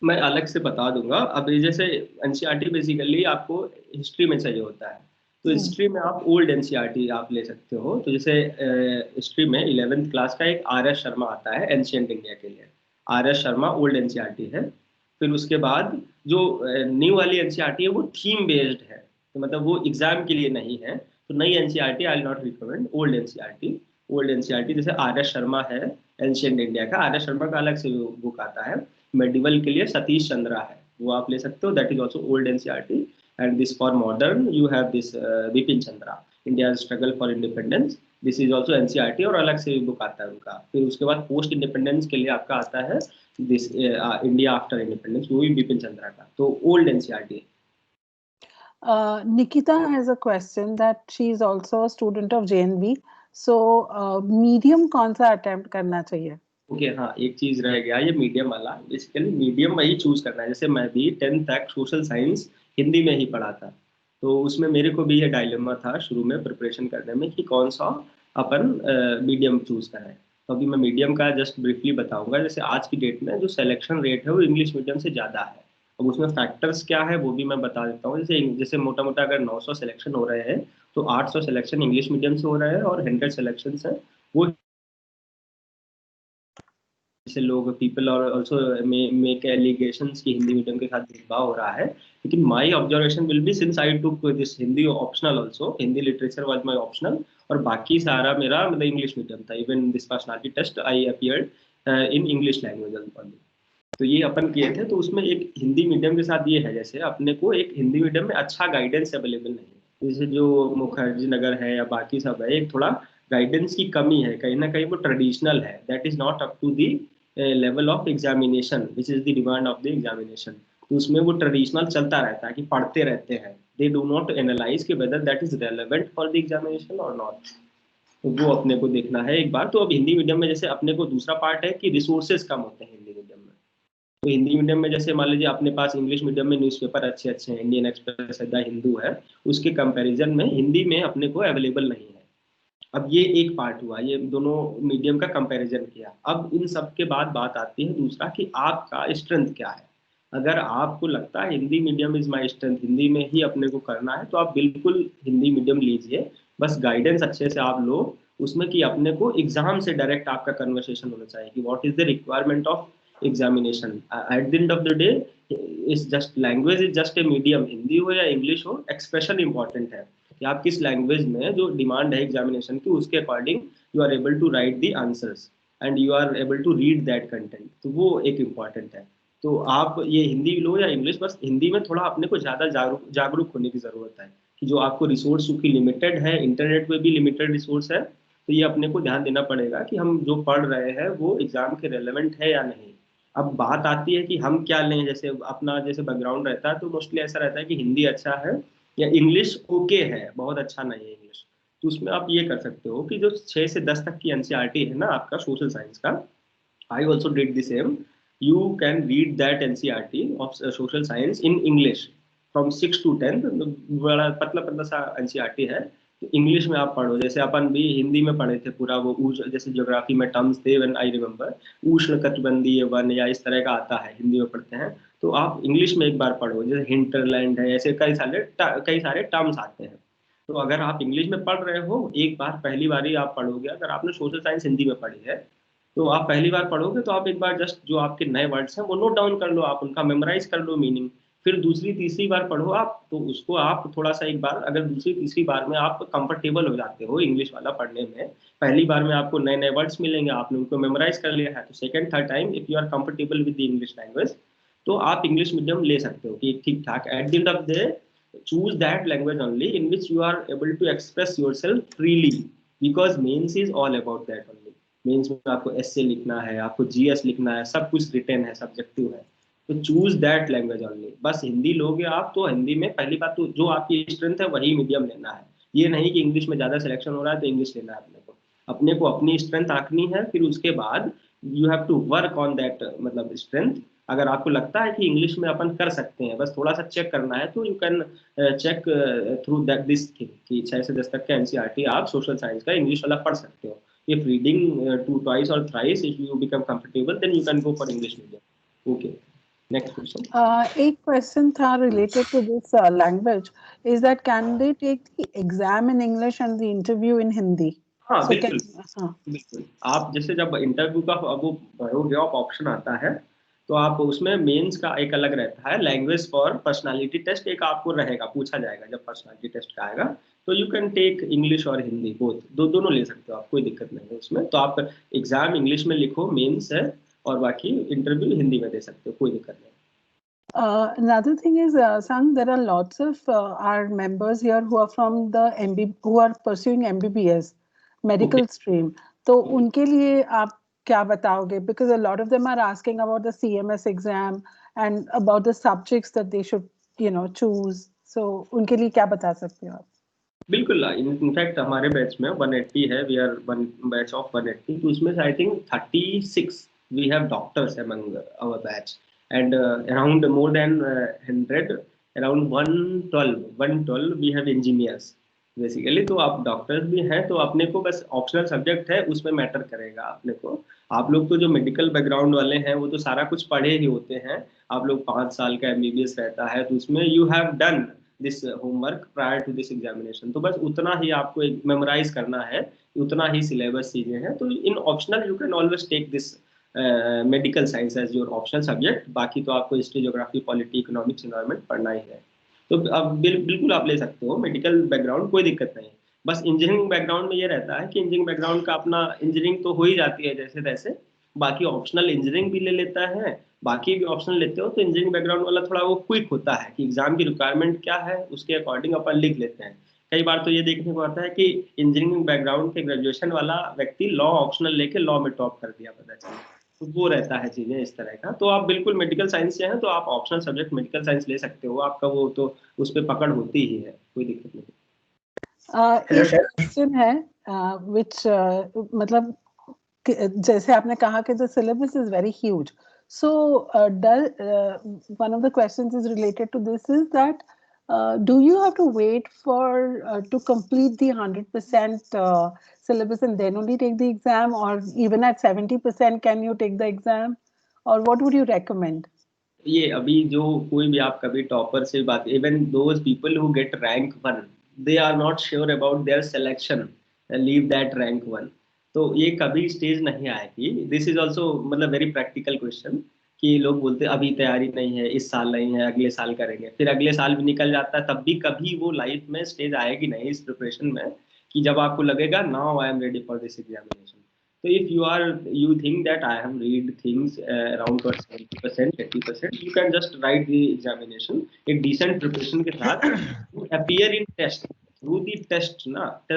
मैं अलग से बता दूंगा। अब जैसे NCERT बेसिकली आपको हिस्ट्री में चाहिए होता है, तो हिस्ट्री में आप ओल्ड NCERT आप ले सकते हो। तो जैसे हिस्ट्री में 11th क्लास का एक RS शर्मा आता है एंशिएंट इंडिया के लिए, RS शर्मा ओल्ड NCERT है। फिर उसके बाद जो न्यू वाली NCERT है वो थीम बेस्ड है, तो मतलब वो एग्जाम के लिए नहीं है। तो नई NCERT I will not recommend old NCERT। Old NCERT जैसे RS शर्मा है एंशिएंट इंडिया का, RS शर्मा का अलग से बुक आता है। मेडिवल के लिए सतीश चंद्रा है, वो आप ले सकते हो, that is also old NCERT। And this for modern you have this Bipin Chandra, India struggle for independence, this is also NCERT, और अलग से बुक आता है उनका। फिर उसके बाद पोस्ट इंडिपेंडेंस के लिए आपका आता है दिस इंडिया आफ्टर इंडिपेंडेंस, वो भी बिपिन चंद्रा का, तो old NCERT। Nikita has a question that she is also a student of JNV. So medium कौन सा attempt करना चाहिए? ओके हाँ, एक चीज रह गया ये मीडियम वाला। बेसिकली मीडियम वही चूज करना है। जैसे मैं भी 10th तक सोशल साइंस हिंदी में ही पढ़ा था, तो उसमें मेरे को भी ये डायलेमा था शुरू में प्रिपरेशन करने में कि कौन सा अपन मीडियम चूज करें। तो अभी मैं मीडियम का जस्ट ब्रीफली बताऊंगा। जैसे आज की डेट में जो सिलेक्शन रेट है वो इंग्लिश मीडियम से ज़्यादा है। अब उसमें फैक्टर्स क्या है वो भी मैं बता देता हूँ। जैसे जैसे मोटा मोटा अगर 900 सिलेक्शन हो रहे हैं तो 800 सिलेक्शन इंग्लिश मीडियम से हो रहे हैं और 100 सिलेक्शन है वो, जैसे लोग पीपल और ऑल्सो मेक एलिगेशंस की हिंदी मीडियम के साथ भेदभाव हो रहा है। लेकिन my observation will be, since I took this Hindi optional also, Hindi literature was my optional, और बाकी सारा मेरा मतलब इंग्लिश मीडियम था। Even this personality test I appeared in English language only. तो ये अपन किए थे। तो उसमें एक हिंदी मीडियम के साथ ये है, जैसे अपने को एक हिंदी मीडियम में अच्छा गाइडेंस अवेलेबल नहीं है। जैसे जो मुखर्जी नगर है या बाकी सब है, एक थोड़ा गाइडेंस की कमी है। कहीं ना कहीं वो ट्रेडिशनल है, that is not up to the level of examination which is the demand of the examination. तो उसमें वो ट्रेडिशनल चलता रहता है कि पढ़ते रहते हैं, दे डू नॉट एनालाइज कि weather that is relevant for the examination और नॉट। तो वो अपने को देखना है एक बार। तो अब हिंदी मीडियम में जैसे अपने को दूसरा पार्ट है कि रिसोर्सेज कम होते हैं हिंदी मीडियम में। तो हिंदी मीडियम में जैसे मान लीजिए अपने पास इंग्लिश मीडियम में न्यूज़पेपर अच्छे अच्छे हैं, इंडियन एक्सप्रेस है, द हिंदू है, उसके कंपैरिजन में हिंदी में अपने को अवेलेबल नहीं है। अब ये एक पार्ट हुआ, ये दोनों मीडियम का कंपैरिजन किया। अब इन सब के बाद बात आती है दूसरा कि आपका स्ट्रेंथ क्या है। अगर आपको लगता है Hindi medium is my strength, Hindi में ही अपने को करना है, तो आप बिल्कुल हिंदी मीडियम लीजिए। बस गाइडेंस अच्छे से आप लो उसमें कि अपने को एग्जाम से डायरेक्ट आपका कन्वर्सेशन होना चाहिए कि what is the requirement of examination. Eight the end of the day is just language is just a medium, Hindi हो या इंग्लिश हो, एक्सप्रेशन इंपॉर्टेंट है कि आप किस लैंग्वेज में जो डिमांड है एग्जामिनेशन की उसके according you are able to write the answers and you are able to read that content. तो वो एक इम्पॉर्टेंट है। तो आप ये हिंदी लो या इंग्लिश, बस हिंदी में थोड़ा अपने को ज़्यादा जागरूक होने की ज़रूरत है कि जो आपको रिसोर्स की लिमिटेड है, इंटरनेट पे भी लिमिटेड रिसोर्स है, तो ये अपने को ध्यान देना पड़ेगा कि हम जो पढ़ रहे हैं वो एग्जाम के रेलेवेंट है या नहीं। अब बात आती है कि हम क्या लें। जैसे अपना जैसे बैकग्राउंड रहता है तो मोस्टली ऐसा रहता है कि हिंदी अच्छा है या इंग्लिश ओके है, बहुत अच्छा नहीं है इंग्लिश। तो उसमें आप ये कर सकते हो कि जो 6 से 10 तक की एनसीईआरटी है ना आपका सोशल साइंस का, I also did the same. You can read that NCERT of social science in English from 6 to 10th। बड़ा पतला पतला सा NCERT है, तो इंग्लिश में आप पढ़ो। जैसे अपन भी हिंदी में पढ़े थे पूरा वो जैसे ज्योग्राफी में टर्म्स थे, व्हेन आई रिमेम्बर उष्ण कटिबंधीय वन या इस तरह का आता है, हिंदी में पढ़ते हैं। तो आप इंग्लिश में एक बार पढ़ो, जैसे हिंटरलैंड है, ऐसे कई सारे टर्म्स आते हैं। तो अगर आप इंग्लिश में पढ़ रहे हो एक बार, पहली बार ही आप पढ़ोगे। अगर आपने सोशल साइंस हिंदी में पढ़ी है तो आप पहली बार पढ़ोगे तो आप एक बार जस्ट जो आपके नए वर्ड्स हैं वो नोट डाउन कर लो, आप उनका मेमोराइज कर लो मीनिंग। फिर दूसरी तीसरी बार पढ़ो आप, तो उसको आप थोड़ा सा एक बार, अगर दूसरी तीसरी बार में आप कंफर्टेबल हो जाते हो इंग्लिश वाला पढ़ने में, पहली बार में आपको नए नए वर्ड्स मिलेंगे, आपने उनको मेमोराइज कर लिया है, तो second third time if you are comfortable with the English language तो आप इंग्लिश मीडियम ले सकते हो कि ठीक ठाक। Eight the end of the choose that language only in which you are able to express yourself freely, because mains is all about that only। Mains में आपको एसए लिखना है, आपको जीएस लिखना है, सब कुछ रिटन है, सब्जेक्टिव है। तो चूज दैट लैंग्वेज ओनली। बस हिंदी लोगे आप तो हिंदी में पहली बात तो जो आपकी स्ट्रेंथ है वही मीडियम लेना है। ये नहीं कि इंग्लिश में ज़्यादा सिलेक्शन हो रहा है तो इंग्लिश लेना है। अपने को अपनी स्ट्रेंथ आंकनी है, फिर उसके बाद you have to work on that मतलब स्ट्रेंथ। अगर आपको लगता है कि इंग्लिश में अपन कर सकते हैं, बस थोड़ा सा चेक करना है, तो you can check through that this thing कि 6 से 10 तक का एनसीईआरटी आप सोशल साइंस का इंग्लिश वाला पढ़ सकते हो। If reading twice or thrice, if you become comfortable, then you can go for English medium. Okay. Next question. एक question था related to this language, is that can they take the exam in English and the interview in Hindi? हाँ So बिल्कुल बिल्कुल। आप जैसे जब इंटरव्यू का वो भरोगे आप ऑप्शन आता है, तो आप उसमें मेंस का एक अलग रहता है, लैंग्वेज फॉर पर्सनालिटी टेस्ट एक आपको रहेगा, पूछा जाएगा जब पर्सनालिटी टेस्ट का आएगा। तो यू कैन टेक इंग्लिश और हिंदी बोथ, दोनों ले सकते हो आप, कोई दिक्कत नहीं है उसमें। तो आप एग्जाम इंग्लिश में लिखो मेंस है, और बाकी इंटरव्यू हिंदी में दे सकते हो, कोई दिक्कत नहीं। Another thing is, Sang, there are lots of our members here who are from the who are pursuing MBBS medical stream. तो उनके लिए आप क्या बताओगे? Because a lot of them are asking about the CMS exam and about the subjects that they should, choose. So उनके लिए क्या बता सकते हो आप? बिल्कुल, इनफैक्ट हमारे बैच में 180 है, we are one batch of 180, तो उसमें से I think 36 we have doctors among our batch, and around more than 100, around 112 we have engineers basically. तो आप डॉक्टर्स भी हैं, तो अपने को बस ऑप्शनल सब्जेक्ट है, उसमें मैटर करेगा अपने को। आप लोग तो जो मेडिकल बैकग्राउंड वाले हैं वो तो सारा कुछ पढ़े ही होते हैं, आप लोग 5 साल का MBBS रहता है, तो उसमें you have done this homework prior to this examination, तो बस उतना ही आपको मेमोराइज करना है, उतना ही सिलेबस चीजें हैं। तो in optional you can always take this medical science as your optional subject, बाकी तो आपको history, geography, polity, economics, environment पढ़ना ही है। तो अब बिल्कुल आप ले सकते हो मेडिकल बैकग्राउंड, कोई दिक्कत नहीं। बस इंजीनियरिंग बैकग्राउंड में ये रहता है कि इंजीनियरिंग बैकग्राउंड का अपना इंजीनियरिंग तो हो ही जाती है जैसे तैसे, बाकी ऑप्शनल इंजीनियरिंग भी ले लेता है, बाकी भी ऑप्शन लेते हो तो इंजीनियरिंग बैकग्राउंड वाला थोड़ा वो क्विक होता है कि एग्जाम की रिक्वायरमेंट क्या है उसके अकॉर्डिंग अपन लिख लेते हैं। कई बार तो ये देखने को आता है कि इंजीनियरिंग बैकग्राउंड के ग्रेजुएशन वाला व्यक्ति लॉ ऑप्शनल लेके लॉ में टॉप कर दिया, पता चला। तो वो रहता है चीजें इस तरह का। तो आप बिल्कुल मेडिकल साइंस से हैं तो आप ऑप्शनल सब्जेक्ट मेडिकल साइंस ले सकते हो, आपका वो तो उस पर पकड़ होती ही है, कोई दिक्कत नहीं। एक क्वेश्चन है which मतलब जैसे आपने कहा कि the syllabus is very huge, so one of the questions is related to this is that do you have to wait for to complete the 100% syllabus and then only take the exam, or even at 70% can you take the exam, or what would you recommend? ये अभी जो कोई भी आप कभी टॉपर से बात, even those people who get rank 1, they are not sure about their selection, leave that rank 1। तो ये कभी स्टेज नहीं आएगी। दिस इज ऑल्सो मतलब वेरी प्रैक्टिकल क्वेश्चन, कि लोग बोलते अभी तैयारी नहीं है, इस साल नहीं है, अगले साल करेंगे, फिर अगले साल भी निकल जाता है, तब भी कभी वो लाइफ में स्टेज आएगी नहीं इस प्रिपरेशन में कि जब आपको लगेगा now I am ready for this examination. So if you think that I have read things around 70%, 80%, you can just write the examination. एक decent preparation के साथ you appear in test through the test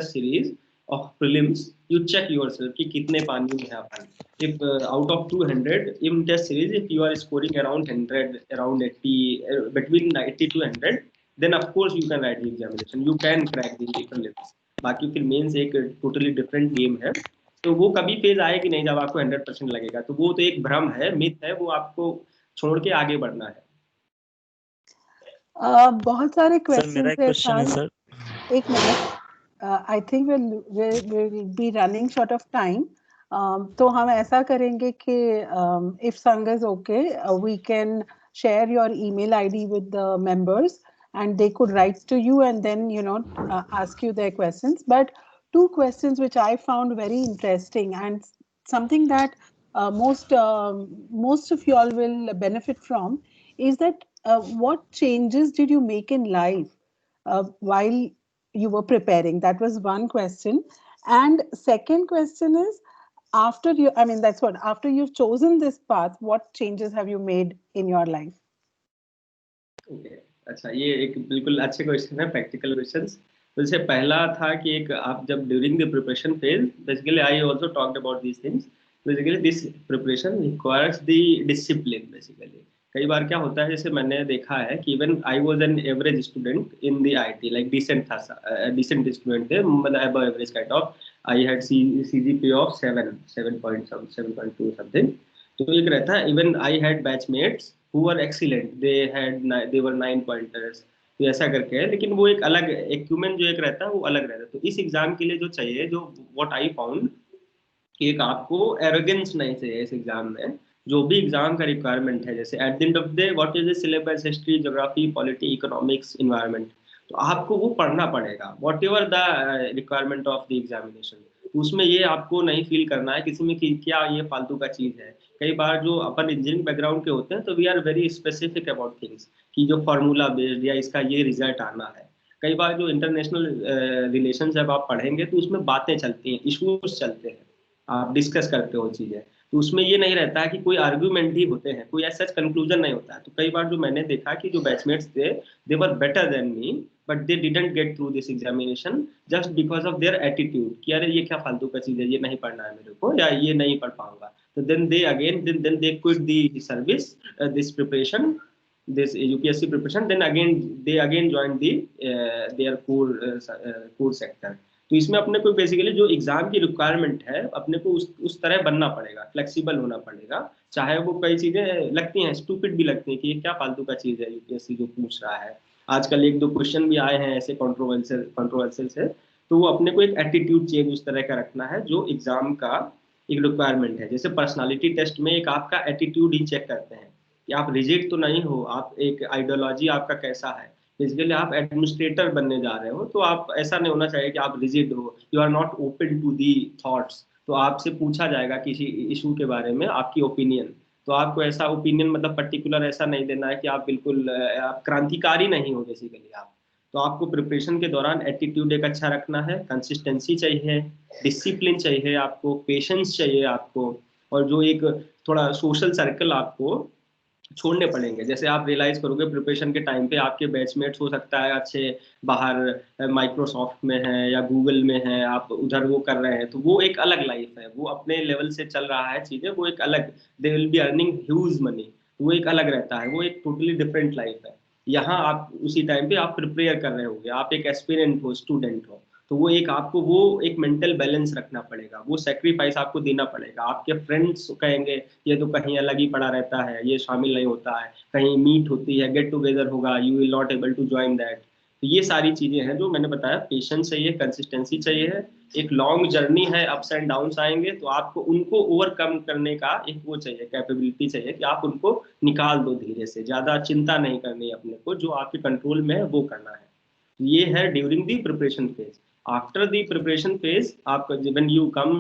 series of prelims. You check yourself कि कितने पानी में है अपन। If out of 200 in test series, if you are scoring around 100, around 80, between 90 to 100, then of course you can write the examination. You can crack the prelims. बाकी फिर मेंस एक totally different game है। तो वो कभी फेज आएगी नहीं जब आपको 100% लगेगा, तो वो तो एक भ्रम है, मिथ है, वो आपको छोड़ के आगे बढ़ना है। बहुत सारे सर मेरा एक क्वेश्चन है क्वेश्चन सर। एक minute, I think we'll be running short of time. तो हम ऐसा करेंगे कि if Sangh is okay, we can share your email ID with the members and they could write to you and then ask you their questions. But two questions which I found very interesting and something that most of you all will benefit from is that what changes did you make in life while you were preparing? That was one question. And second question is, after you've chosen this path, what changes have you made in your life? Okay. अच्छा, ये एक बिल्कुल अच्छे क्वेश्चन है, प्रैक्टिकल क्वेश्चंस। तो जैसे पहला था कि एक आप जब during the preparation phase, basically I also talked about these things, basically this preparation requires the discipline. Basically कई बार क्या होता है, जैसे मैंने देखा है कि even I was an average student in the IT, like decent था, डिसेंट स्टूडेंट थे, मतलब above average kind of. I had CGPA of 7.2 something. तो एक रहता है, even I had batchmates who were excellent, they were 9 pointers, तो ऐसा करके है। लेकिन वो एक अलग एक्यूमेंट जो एक रहता है वो अलग रहता है। तो इस एग्जाम के लिए जो चाहिए, जो व्हाट आई फाउंड, कि एक आपको एरोगेंस नहीं चाहिए इस एग्जाम में। जो भी एग्जाम का रिक्वायरमेंट है, जैसे eight the end of day what is the syllabus, history, geography, polity, economics, environment, तो आपको वो पढ़ना पड़ेगा what ever the requirement of the examination. उसमें ये आपको नहीं फील करना है किसी में कि क्या ये फालतू का चीज है। कई बार जो अपन इंजीनियरिंग बैकग्राउंड के होते हैं तो we are very specific about things, कि जो फार्मूला बेस्ड या इसका ये रिजल्ट आना है। कई बार जो इंटरनेशनल रिलेशन जब आप पढ़ेंगे तो उसमें बातें चलती हैं, इश्यूज चलते हैं, आप डिस्कस करते हो चीजें, तो उसमें ये नहीं रहता है कि कोई आर्ग्यूमेंट ही होते हैं, कोई ऐसा कंक्लूजन नहीं होता है। तो कई बार जो मैंने देखा कि जो बैचमेट्स थे, they were better than me, but they didn't get through this examination just because of their attitude, कि अरे ये क्या फालतू का चीज है, ये नहीं पढ़ना है मेरे को, या ये नहीं पढ़ पाऊंगा। तो then they quit the service, this preparation, this UPSC preparation, then again they join their core sector. तो इसमें अपने को बेसिकली जो एग्जाम की रिक्वायरमेंट है अपने को उस तरह बनना पड़ेगा, फ्लेक्सिबल होना पड़ेगा, चाहे वो कई चीजें लगती हैं स्टूपिड भी लगती हैं कि ये क्या फालतू का चीज है यूपीएससी जो पूछ रहा है। आजकल एक दो क्वेश्चन भी आए हैं ऐसे कंट्रोवर्शियल से, तो वो अपने को एक एटीट्यूड चेंज उस तरह का रखना है जो एग्जाम का एक रिक्वायरमेंट है। जैसे पर्सनालिटी टेस्ट में एक आपका एटीट्यूड ही चेक करते हैं कि आप रिजिड तो नहीं हो, आप एक आइडियोलॉजी आपका कैसा है। बेसिकली आप एडमिनिस्ट्रेटर बनने जा रहे हो तो आप ऐसा नहीं होना चाहिए कि आप रिजिड हो, you are not open to the thoughts. तो आपसे पूछा जाएगा किसी इशू के बारे में आपकी ओपिनियन, तो आपको ऐसा ओपिनियन मतलब पर्टिकुलर ऐसा नहीं देना है कि आप बिल्कुल आप क्रांतिकारी नहीं हो बेसिकली आप। तो आपको प्रिपरेशन के दौरान एटीट्यूड एक अच्छा रखना है, कंसिस्टेंसी चाहिए, डिसिप्लिन चाहिए, आपको पेशेंस चाहिए आपको, और जो एक थोड़ा सोशल सर्कल आपको छोड़ने पड़ेंगे। जैसे आप रियलाइज करोगे प्रिपरेशन के टाइम पे आपके बैचमेट्स हो सकता है अच्छे बाहर माइक्रोसॉफ्ट में है या गूगल में है, आप उधर वो कर रहे हैं, तो वो एक अलग लाइफ है, वो अपने लेवल से चल रहा है चीजें, वो एक अलग, they will be earning huge money, वो एक अलग रहता है, वो एक टोटली डिफरेंट लाइफ है। यहाँ आप उसी टाइम पे आप प्रिपेयर कर रहे होगे, आप एक एस्पिरेंट हो, स्टूडेंट हो, तो वो एक आपको वो एक मेंटल बैलेंस रखना पड़ेगा, वो सेक्रीफाइस आपको देना पड़ेगा। आपके फ्रेंड्स कहेंगे ये तो कहीं अलग ही पड़ा रहता है, ये शामिल नहीं होता है, कहीं मीट होती है, गेट टुगेदर होगा, you will not able to join that. तो ये सारी चीजें हैं जो मैंने बताया, पेशेंस चाहिए, कंसिस्टेंसी चाहिए, एक लॉन्ग जर्नी है, अप्स एंड डाउन्स आएंगे, तो आपको उनको ओवरकम करने का एक वो चाहिए, कैपेबिलिटी चाहिए कि आप उनको निकाल दो धीरे से, ज्यादा चिंता नहीं करनी है अपने को, जो आपके कंट्रोल में है वो करना है। ये है during the preparation phase. After the preparation phase आपका when you come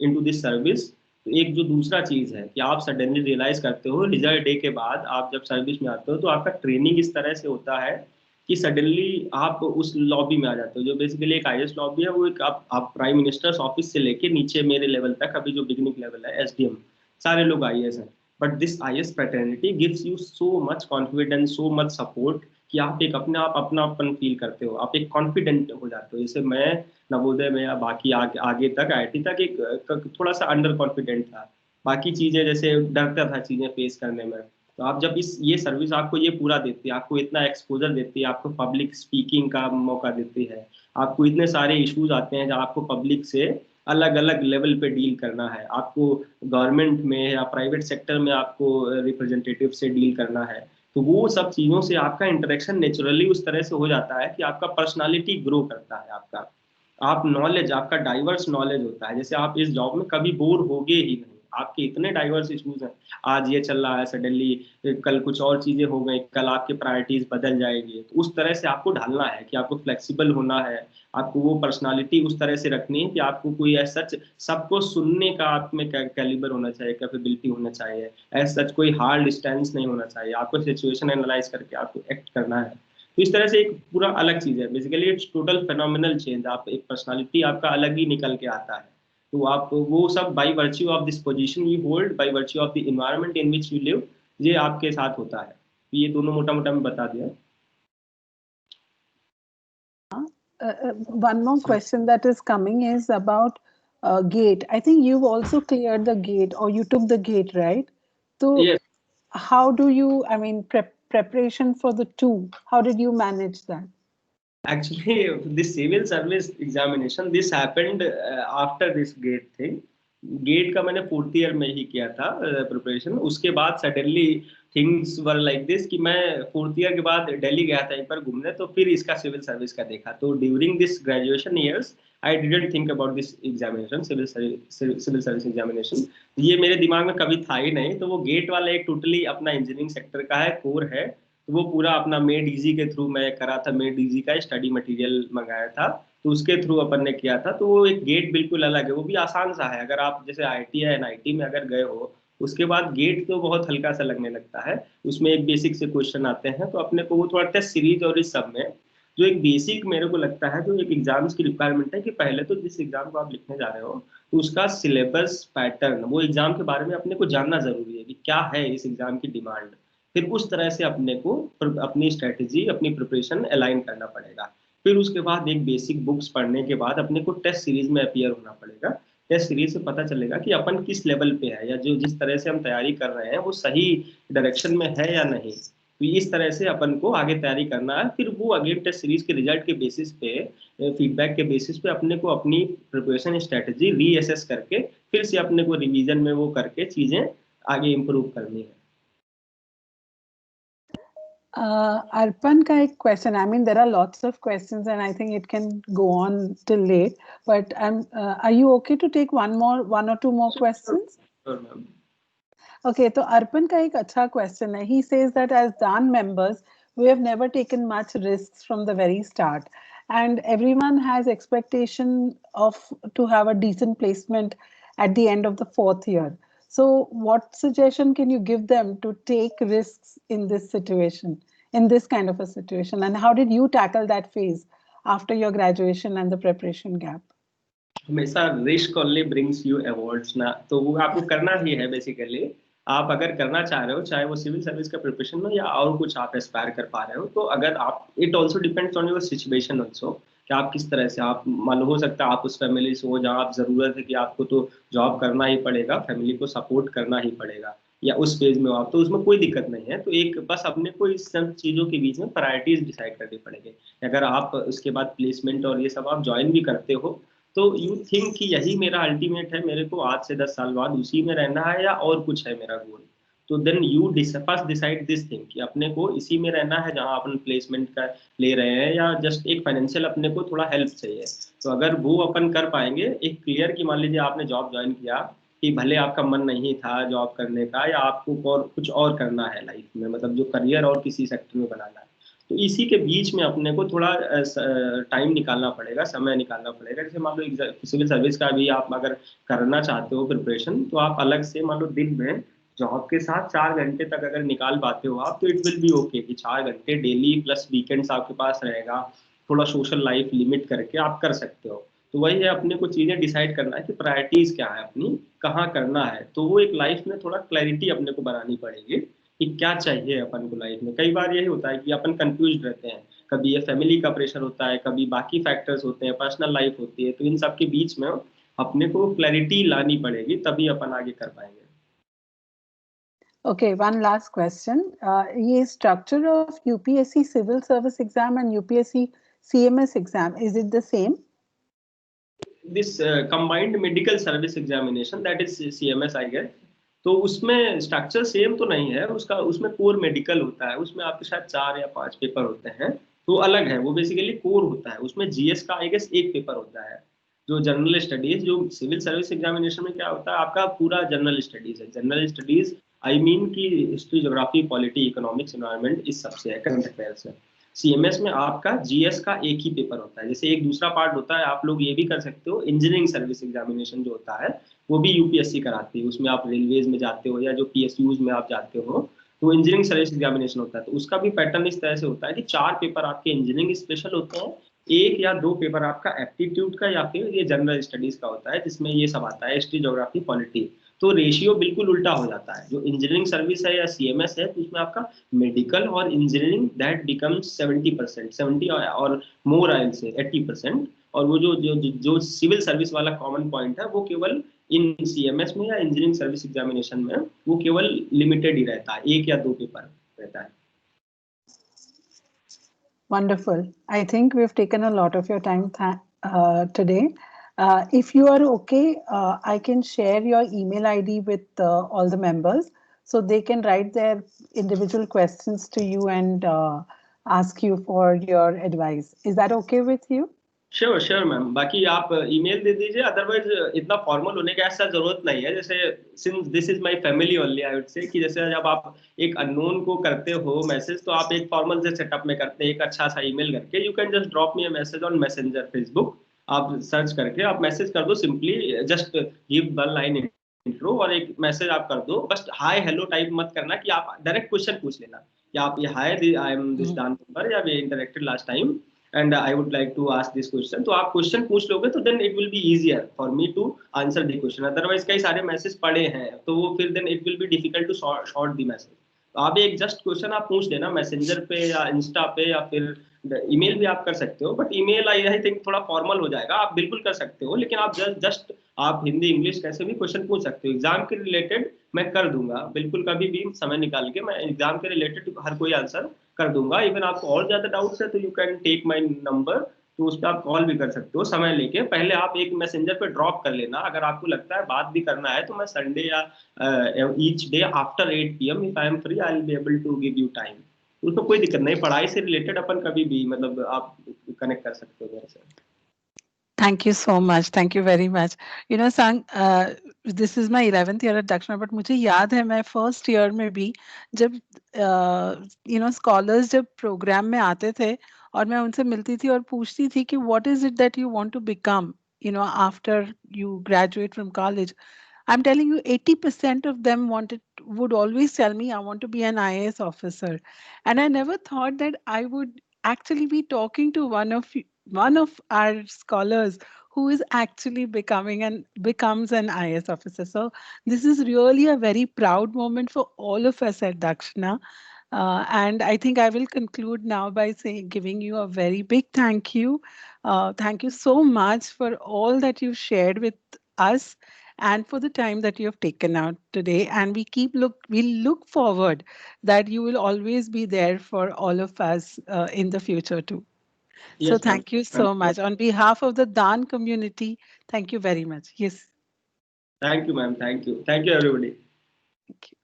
into this service, तो एक जो दूसरा चीज है कि आप सडनली रियलाइज करते हो रिजल्ट डे के बाद, आप जब सर्विस में आते हो तो आपका ट्रेनिंग इस तरह से होता है कि सडनली आप उस लॉबी में आ जाते हो, जो बेसिकली एक आईएएस लॉबी है, वो एक आप प्राइम मिनिस्टर्स ऑफिस से लेके नीचे मेरे लेवल तक, अभी जो बिगिनिंग लेवल है एसडीएम, सारे लोग आईएएस हैं, but this IAS fraternity gives you so much confidence, so much support कि आप एक अपने आप अपनापन फील करते हो, आप एक कॉन्फिडेंट हो जाते हो। जैसे मैं नवोदय में या बाकी आगे तक आईआईटी तक एक थोड़ा सा अंडर कॉन्फिडेंट था, बाकी चीजें जैसे डरता था चीजें फेस करने में। तो आप जब ये सर्विस आपको ये पूरा देती है, आपको इतना एक्सपोजर देती है, आपको पब्लिक स्पीकिंग का मौका देती है, आपको इतने सारे इश्यूज आते हैं जहाँ आपको पब्लिक से अलग अलग लेवल पे डील करना है, आपको गवर्नमेंट में या प्राइवेट सेक्टर में आपको रिप्रेजेंटेटिव से डील करना है, तो वो सब चीज़ों से आपका इंटरेक्शन नेचुरली उस तरह से हो जाता है कि आपका पर्सनालिटी ग्रो करता है, आपका आप नॉलेज, आपका डाइवर्स नॉलेज होता है। जैसे आप इस जॉब में कभी बोर होगे ही नहीं, आपके इतने डाइवर्स इश्यूज हैं, आज ये चल रहा है, सडनली कल कुछ और चीजें हो गई, कल आपके प्रायोरिटीज बदल जाएगी, तो उस तरह से आपको ढलना है कि आपको फ्लेक्सिबल होना है, आपको वो पर्सनालिटी उस तरह से रखनी है कि आपको कोई ऐसा सबको सुनने का आप में कैलिबर होना चाहिए, कैपेबिलिटी होना चाहिए, ऐसा सच कोई हार्ड स्टैंड नहीं होना चाहिए, आपको सिचुएशन एनालाइज करके आपको एक्ट करना है। तो इस तरह से एक पूरा अलग चीज है, basically it's total phenomenal change, आप एक पर्सनालिटी आपका अलग ही निकल के आता है। तो आप वो सब by virtue of this position you hold, by virtue of the environment in which you live, ये आपके साथ होता है। ये दोनों मोटा मोटा मैं बता दिया। One more question that is coming is about GATE. I think you've also cleared the GATE, or you took the GATE, right? So Yes. how do you, I mean, preparation for the two, how did you manage that? Actually, this civil service examination, this happened after this GATE thing. GATE का मैंने 4th ईयर में ही किया था प्रिपरेशन, उसके बाद suddenly things were like this कि मैं 4th ईयर के बाद दिल्ली गया था एक बार घूमने, तो फिर इसका सिविल सर्विस का देखा। तो during this graduation years I didn't think about this examination, civil service examination, ये मेरे दिमाग में कभी था ही नहीं। तो वो गेट वाला एक टोटली अपना इंजीनियरिंग सेक्टर का है, कोर है, तो वो पूरा अपना मेड इजी के थ्रू मैं करा था, मेड इजी का स्टडी मटेरियल मंगाया था, तो उसके थ्रू अपन ने किया था। तो वो एक गेट बिल्कुल अलग है, वो भी आसान सा है। अगर आप जैसे आईआईटी या एनआईटी में अगर गए हो, उसके बाद गेट तो बहुत हल्का सा लगने लगता है, उसमें एक बेसिक से क्वेश्चन आते हैं, तो अपने को वो थोड़ा टेस्ट सीरीज और इस सब में जो एक बेसिक मेरे को लगता है जो एक एग्जाम्स की रिक्वायरमेंट है कि पहले तो जिस एग्जाम को आप लिखने जा रहे हो तो उसका सिलेबस पैटर्न, वो एग्जाम के बारे में अपने को जानना जरूरी है कि क्या है इस एग्जाम की डिमांड, फिर उस तरह से अपने को अपनी स्ट्रेटेजी, अपनी प्रिपरेशन अलाइन करना पड़ेगा। फिर उसके बाद एक बेसिक बुक्स पढ़ने के बाद अपने को टेस्ट सीरीज में अपीयर होना पड़ेगा। टेस्ट सीरीज से पता चलेगा कि अपन किस लेवल पे है, या जो जिस तरह से हम तैयारी कर रहे हैं वो सही डायरेक्शन में है या नहीं। तो इस तरह से अपन को आगे तैयारी करना है। फिर वो अगेन टेस्ट सीरीज के रिजल्ट के बेसिस पे, फीडबैक के बेसिस पे अपने को अपनी प्रिपरेशन स्ट्रेटजी रीअसेस करके फिर से अपने को रिवीजन में वो करके चीजें आगे इम्प्रूव करनी है। Arpan ka ek question. I mean, there are lots of questions, and I think it can go on till late. But are you okay to take one or two more questions? Sure, ma'am. Okay, so Arpan ka ek acha question hai. He says that as DAN members, we have never taken much risks from the very start, and everyone has expectation of to have a decent placement at the end of the 4th year. So what suggestion can you give them to take risks in this situation, in this kind of a situation? And how did you tackle that phase after your graduation and the preparation gap? हमेशा risk only brings you awards ना, तो वो आपको करना ही है बेसिकली। आप अगर करना चाह रहे हो, चाहे वो सिविल सर्विस का प्रिपरेशन हो या और कुछ आप एस्पायर कर पा रहे हो, तो अगर आप, it also depends on your situation also, कि आप किस तरह से, आप मान हो सकता है आप उस फैमिली से हो जहाँ आप ज़रूरत है कि आपको तो जॉब करना ही पड़ेगा, फैमिली को सपोर्ट करना ही पड़ेगा, या उस फेज में हो आप, तो उसमें कोई दिक्कत नहीं है। तो एक बस अपने को इस सब चीज़ों के बीच में प्रायोरिटीज डिसाइड करनी पड़ेगी। अगर आप उसके बाद प्लेसमेंट और ये सब आप ज्वाइन भी करते हो, तो यू थिंक कि यही मेरा अल्टीमेट है, मेरे को आज से 10 साल बाद उसी में रहना है या और कुछ है मेरा गोल, तो then you first decide this thing कि अपने को इसी में रहना है जहां अपन प्लेसमेंट का ले रहे हैं, या जस्ट एक फाइनेंशियल अपने को थोड़ा हेल्प चाहिए। तो अगर वो अपन कर पाएंगे एक क्लियर, कि मान लीजिए आपने जॉब ज्वाइन किया, कि भले आपका मन नहीं था जॉब करने का, या आपको और कुछ और करना है लाइफ में, मतलब जो करियर और किसी सेक्टर में बनाना है, तो इसी के बीच में अपने को थोड़ा टाइम निकालना पड़ेगा, समय निकालना पड़ेगा। जैसे मान लो सिविल सर्विस का भी आप अगर करना चाहते हो प्रिपरेशन, तो आप अलग से मान लो दिन में जॉब के साथ 4 घंटे तक अगर निकाल पाते हो आप, तो इट विल बी ओके कि 4 घंटे डेली प्लस वीकेंड्स आपके पास रहेगा, थोड़ा सोशल लाइफ लिमिट करके आप कर सकते हो। तो वही है, अपने को चीज़ें डिसाइड करना है कि प्रायोरिटीज़ क्या है अपनी, कहाँ करना है। तो वो एक लाइफ में थोड़ा क्लैरिटी अपने को बनानी पड़ेगी कि क्या चाहिए अपन को लाइफ में। कई बार यही होता है कि अपन कंफ्यूज रहते हैं, कभी ये फैमिली का प्रेशर होता है, कभी बाकी फैक्टर्स होते हैं, पर्सनल लाइफ होती है, तो इन सब के बीच में अपने को क्लैरिटी लानी पड़ेगी, तभी अपन आगे कर पाएंगे। Okay, one last question. ये structure of UPSC civil service exam and UPSC CMS exam, is it the same? This combined medical service examination, that is CMS I guess, तो उसमें स्ट्रक्चर सेम तो नहीं है उसका, उसमें कोर मेडिकल होता है, उसमें आपके शायद 4 या 5 पेपर होते हैं, तो अलग है वो, बेसिकली कोर होता है। उसमें जीएस का आई गेस 1 पेपर होता है, जो जनरल स्टडीज, जो सिविल सर्विस एग्जामिनेशन में क्या होता है आपका पूरा जनरल स्टडीज है। जनरल स्टडीज आई मीन की history, geography, polity, economics, environment, इस सबसे है, करंट अफेयर्स है। सीएमएस में आपका जीएस का एक ही पेपर होता है। जैसे एक दूसरा पार्ट होता है, आप लोग ये भी कर सकते हो, इंजीनियरिंग सर्विस एग्जामिनेशन जो होता है वो भी यूपीएससी कराती है, उसमें आप रेलवेज में जाते हो या जो पीएसयूज में आप जाते हो, तो इंजीनियरिंग सर्विस एग्जामिनेशन होता है। तो उसका भी पैटर्न इस तरह से होता है कि 4 पेपर आपके इंजीनियरिंग स्पेशल होते हैं, 1 या 2 पेपर आपका एप्टीट्यूड का या फिर ये जनरल स्टडीज का होता है, जिसमें ये सब आता है, हिस्ट्री, ज्योग्राफी, पॉलिटी। तो रेशियो बिल्कुल उल्टा हो जाता है। जो इंजीनियरिंग सर्विस है या सीएमएस है, तो उसमें आपका मेडिकल और इंजीनियरिंग दैट बिकम्स 70%, 70 और मोर आई से 80%, और वो जो सिविल सर्विस वाला कॉमन पॉइंट है वो केवल इन सीएमएस में या इंजीनियरिंग सर्विस एग्जामिनेशन में वो केवल लिमिटेड ही रहता है, 1 या 2 पेपर रहता है। Wonderful. I think we've taken a lot of your time today. If you are okay, I can share your email ID with all the members, so they can write their individual questions to you and ask you for your advice. Is that okay with you? Sure ma'am, बाकी आप ईमेल दे दीजिए, अदरवाइज इतना फॉर्मल होने का ऐसा जरूरत नहीं है। जैसे since this is my family only, I would say कि जैसे जब आप एक अननोन को करते हो मैसेज, तो आप एक फॉर्मल से सेटअप में करते हैं, एक अच्छा सा ईमेल करके, you can just drop me a message on messenger, Facebook, आप सर्च करके आप मैसेज कर दो, simply just give one line intro और एक मैसेज आप कर दो। बस हाय हेलो टाइप मत करना, कि आप डायरेक्ट क्वेश्चन पूछ लेना कि आप ये hi I am this done member, या we interacted last time and I would like to ask this question। तो आप क्वेश्चन पूछ लोगे तो then it will be easier for me to answer the question। otherwise कई सारे मैसेज पड़े हैं तो वो फिर then it will be difficult to short the message। तो आप एक जस्ट क्वेश्चन आप पूछ देना मैसेंजर पे या इंस्टा पे, या फिर ईमेल भी आप कर सकते हो, बट ईमेल आई थिंक थोड़ा फॉर्मल हो जाएगा। आप बिल्कुल कर सकते हो, लेकिन आप जस्ट आप हिंदी इंग्लिश कैसे भी क्वेश्चन पूछ सकते हो। एग्जाम के रिलेटेड मैं कर दूंगा बिल्कुल, कभी भी समय निकाल के मैं एग्जाम के रिलेटेड हर कोई आंसर कर दूंगा। इवन आपको और ज्यादा डाउट्स है तो you can take my number, तो उस पर आप कॉल भी कर सकते हो समय लेके। पहले आप एक मैसेंजर पे ड्रॉप कर लेना, अगर आपको लगता है बात भी करना है तो मैं संडे या each day after 8 PM if I am free I will be able to give you time. उसमें कोई दिक्कत नहीं, पढ़ाई से रिलेटेड अपन कभी भी मतलब आप कनेक्ट कर सकते हो मेरे से। Thank you so much. Thank you very much. You know, Sang, this is my 11th year at Dakshina, but मुझे याद है मैं first year में भी जब scholars जब program में आते थे और मैं उनसे मिलती थी और पूछती थी कि what is it that you want to become, after you graduate from college. I'm telling you, 80% of them would always tell me, I want to be an IAS officer. And I never thought that I would actually be talking to one of our scholars who is actually becomes an IAS officer. So this is really a very proud moment for all of us at Dakshina. And I think I will conclude now by giving you a very big thank you. Thank you so much for all that you shared with us and for the time that you have taken out today. And we look forward that you will always be there for all of us in the future too. Yes, So ma'am. thank you so much. On behalf of the Dan community, thank you very much. Yes. Thank you, ma'am. Thank you. Thank you, everybody. Thank you.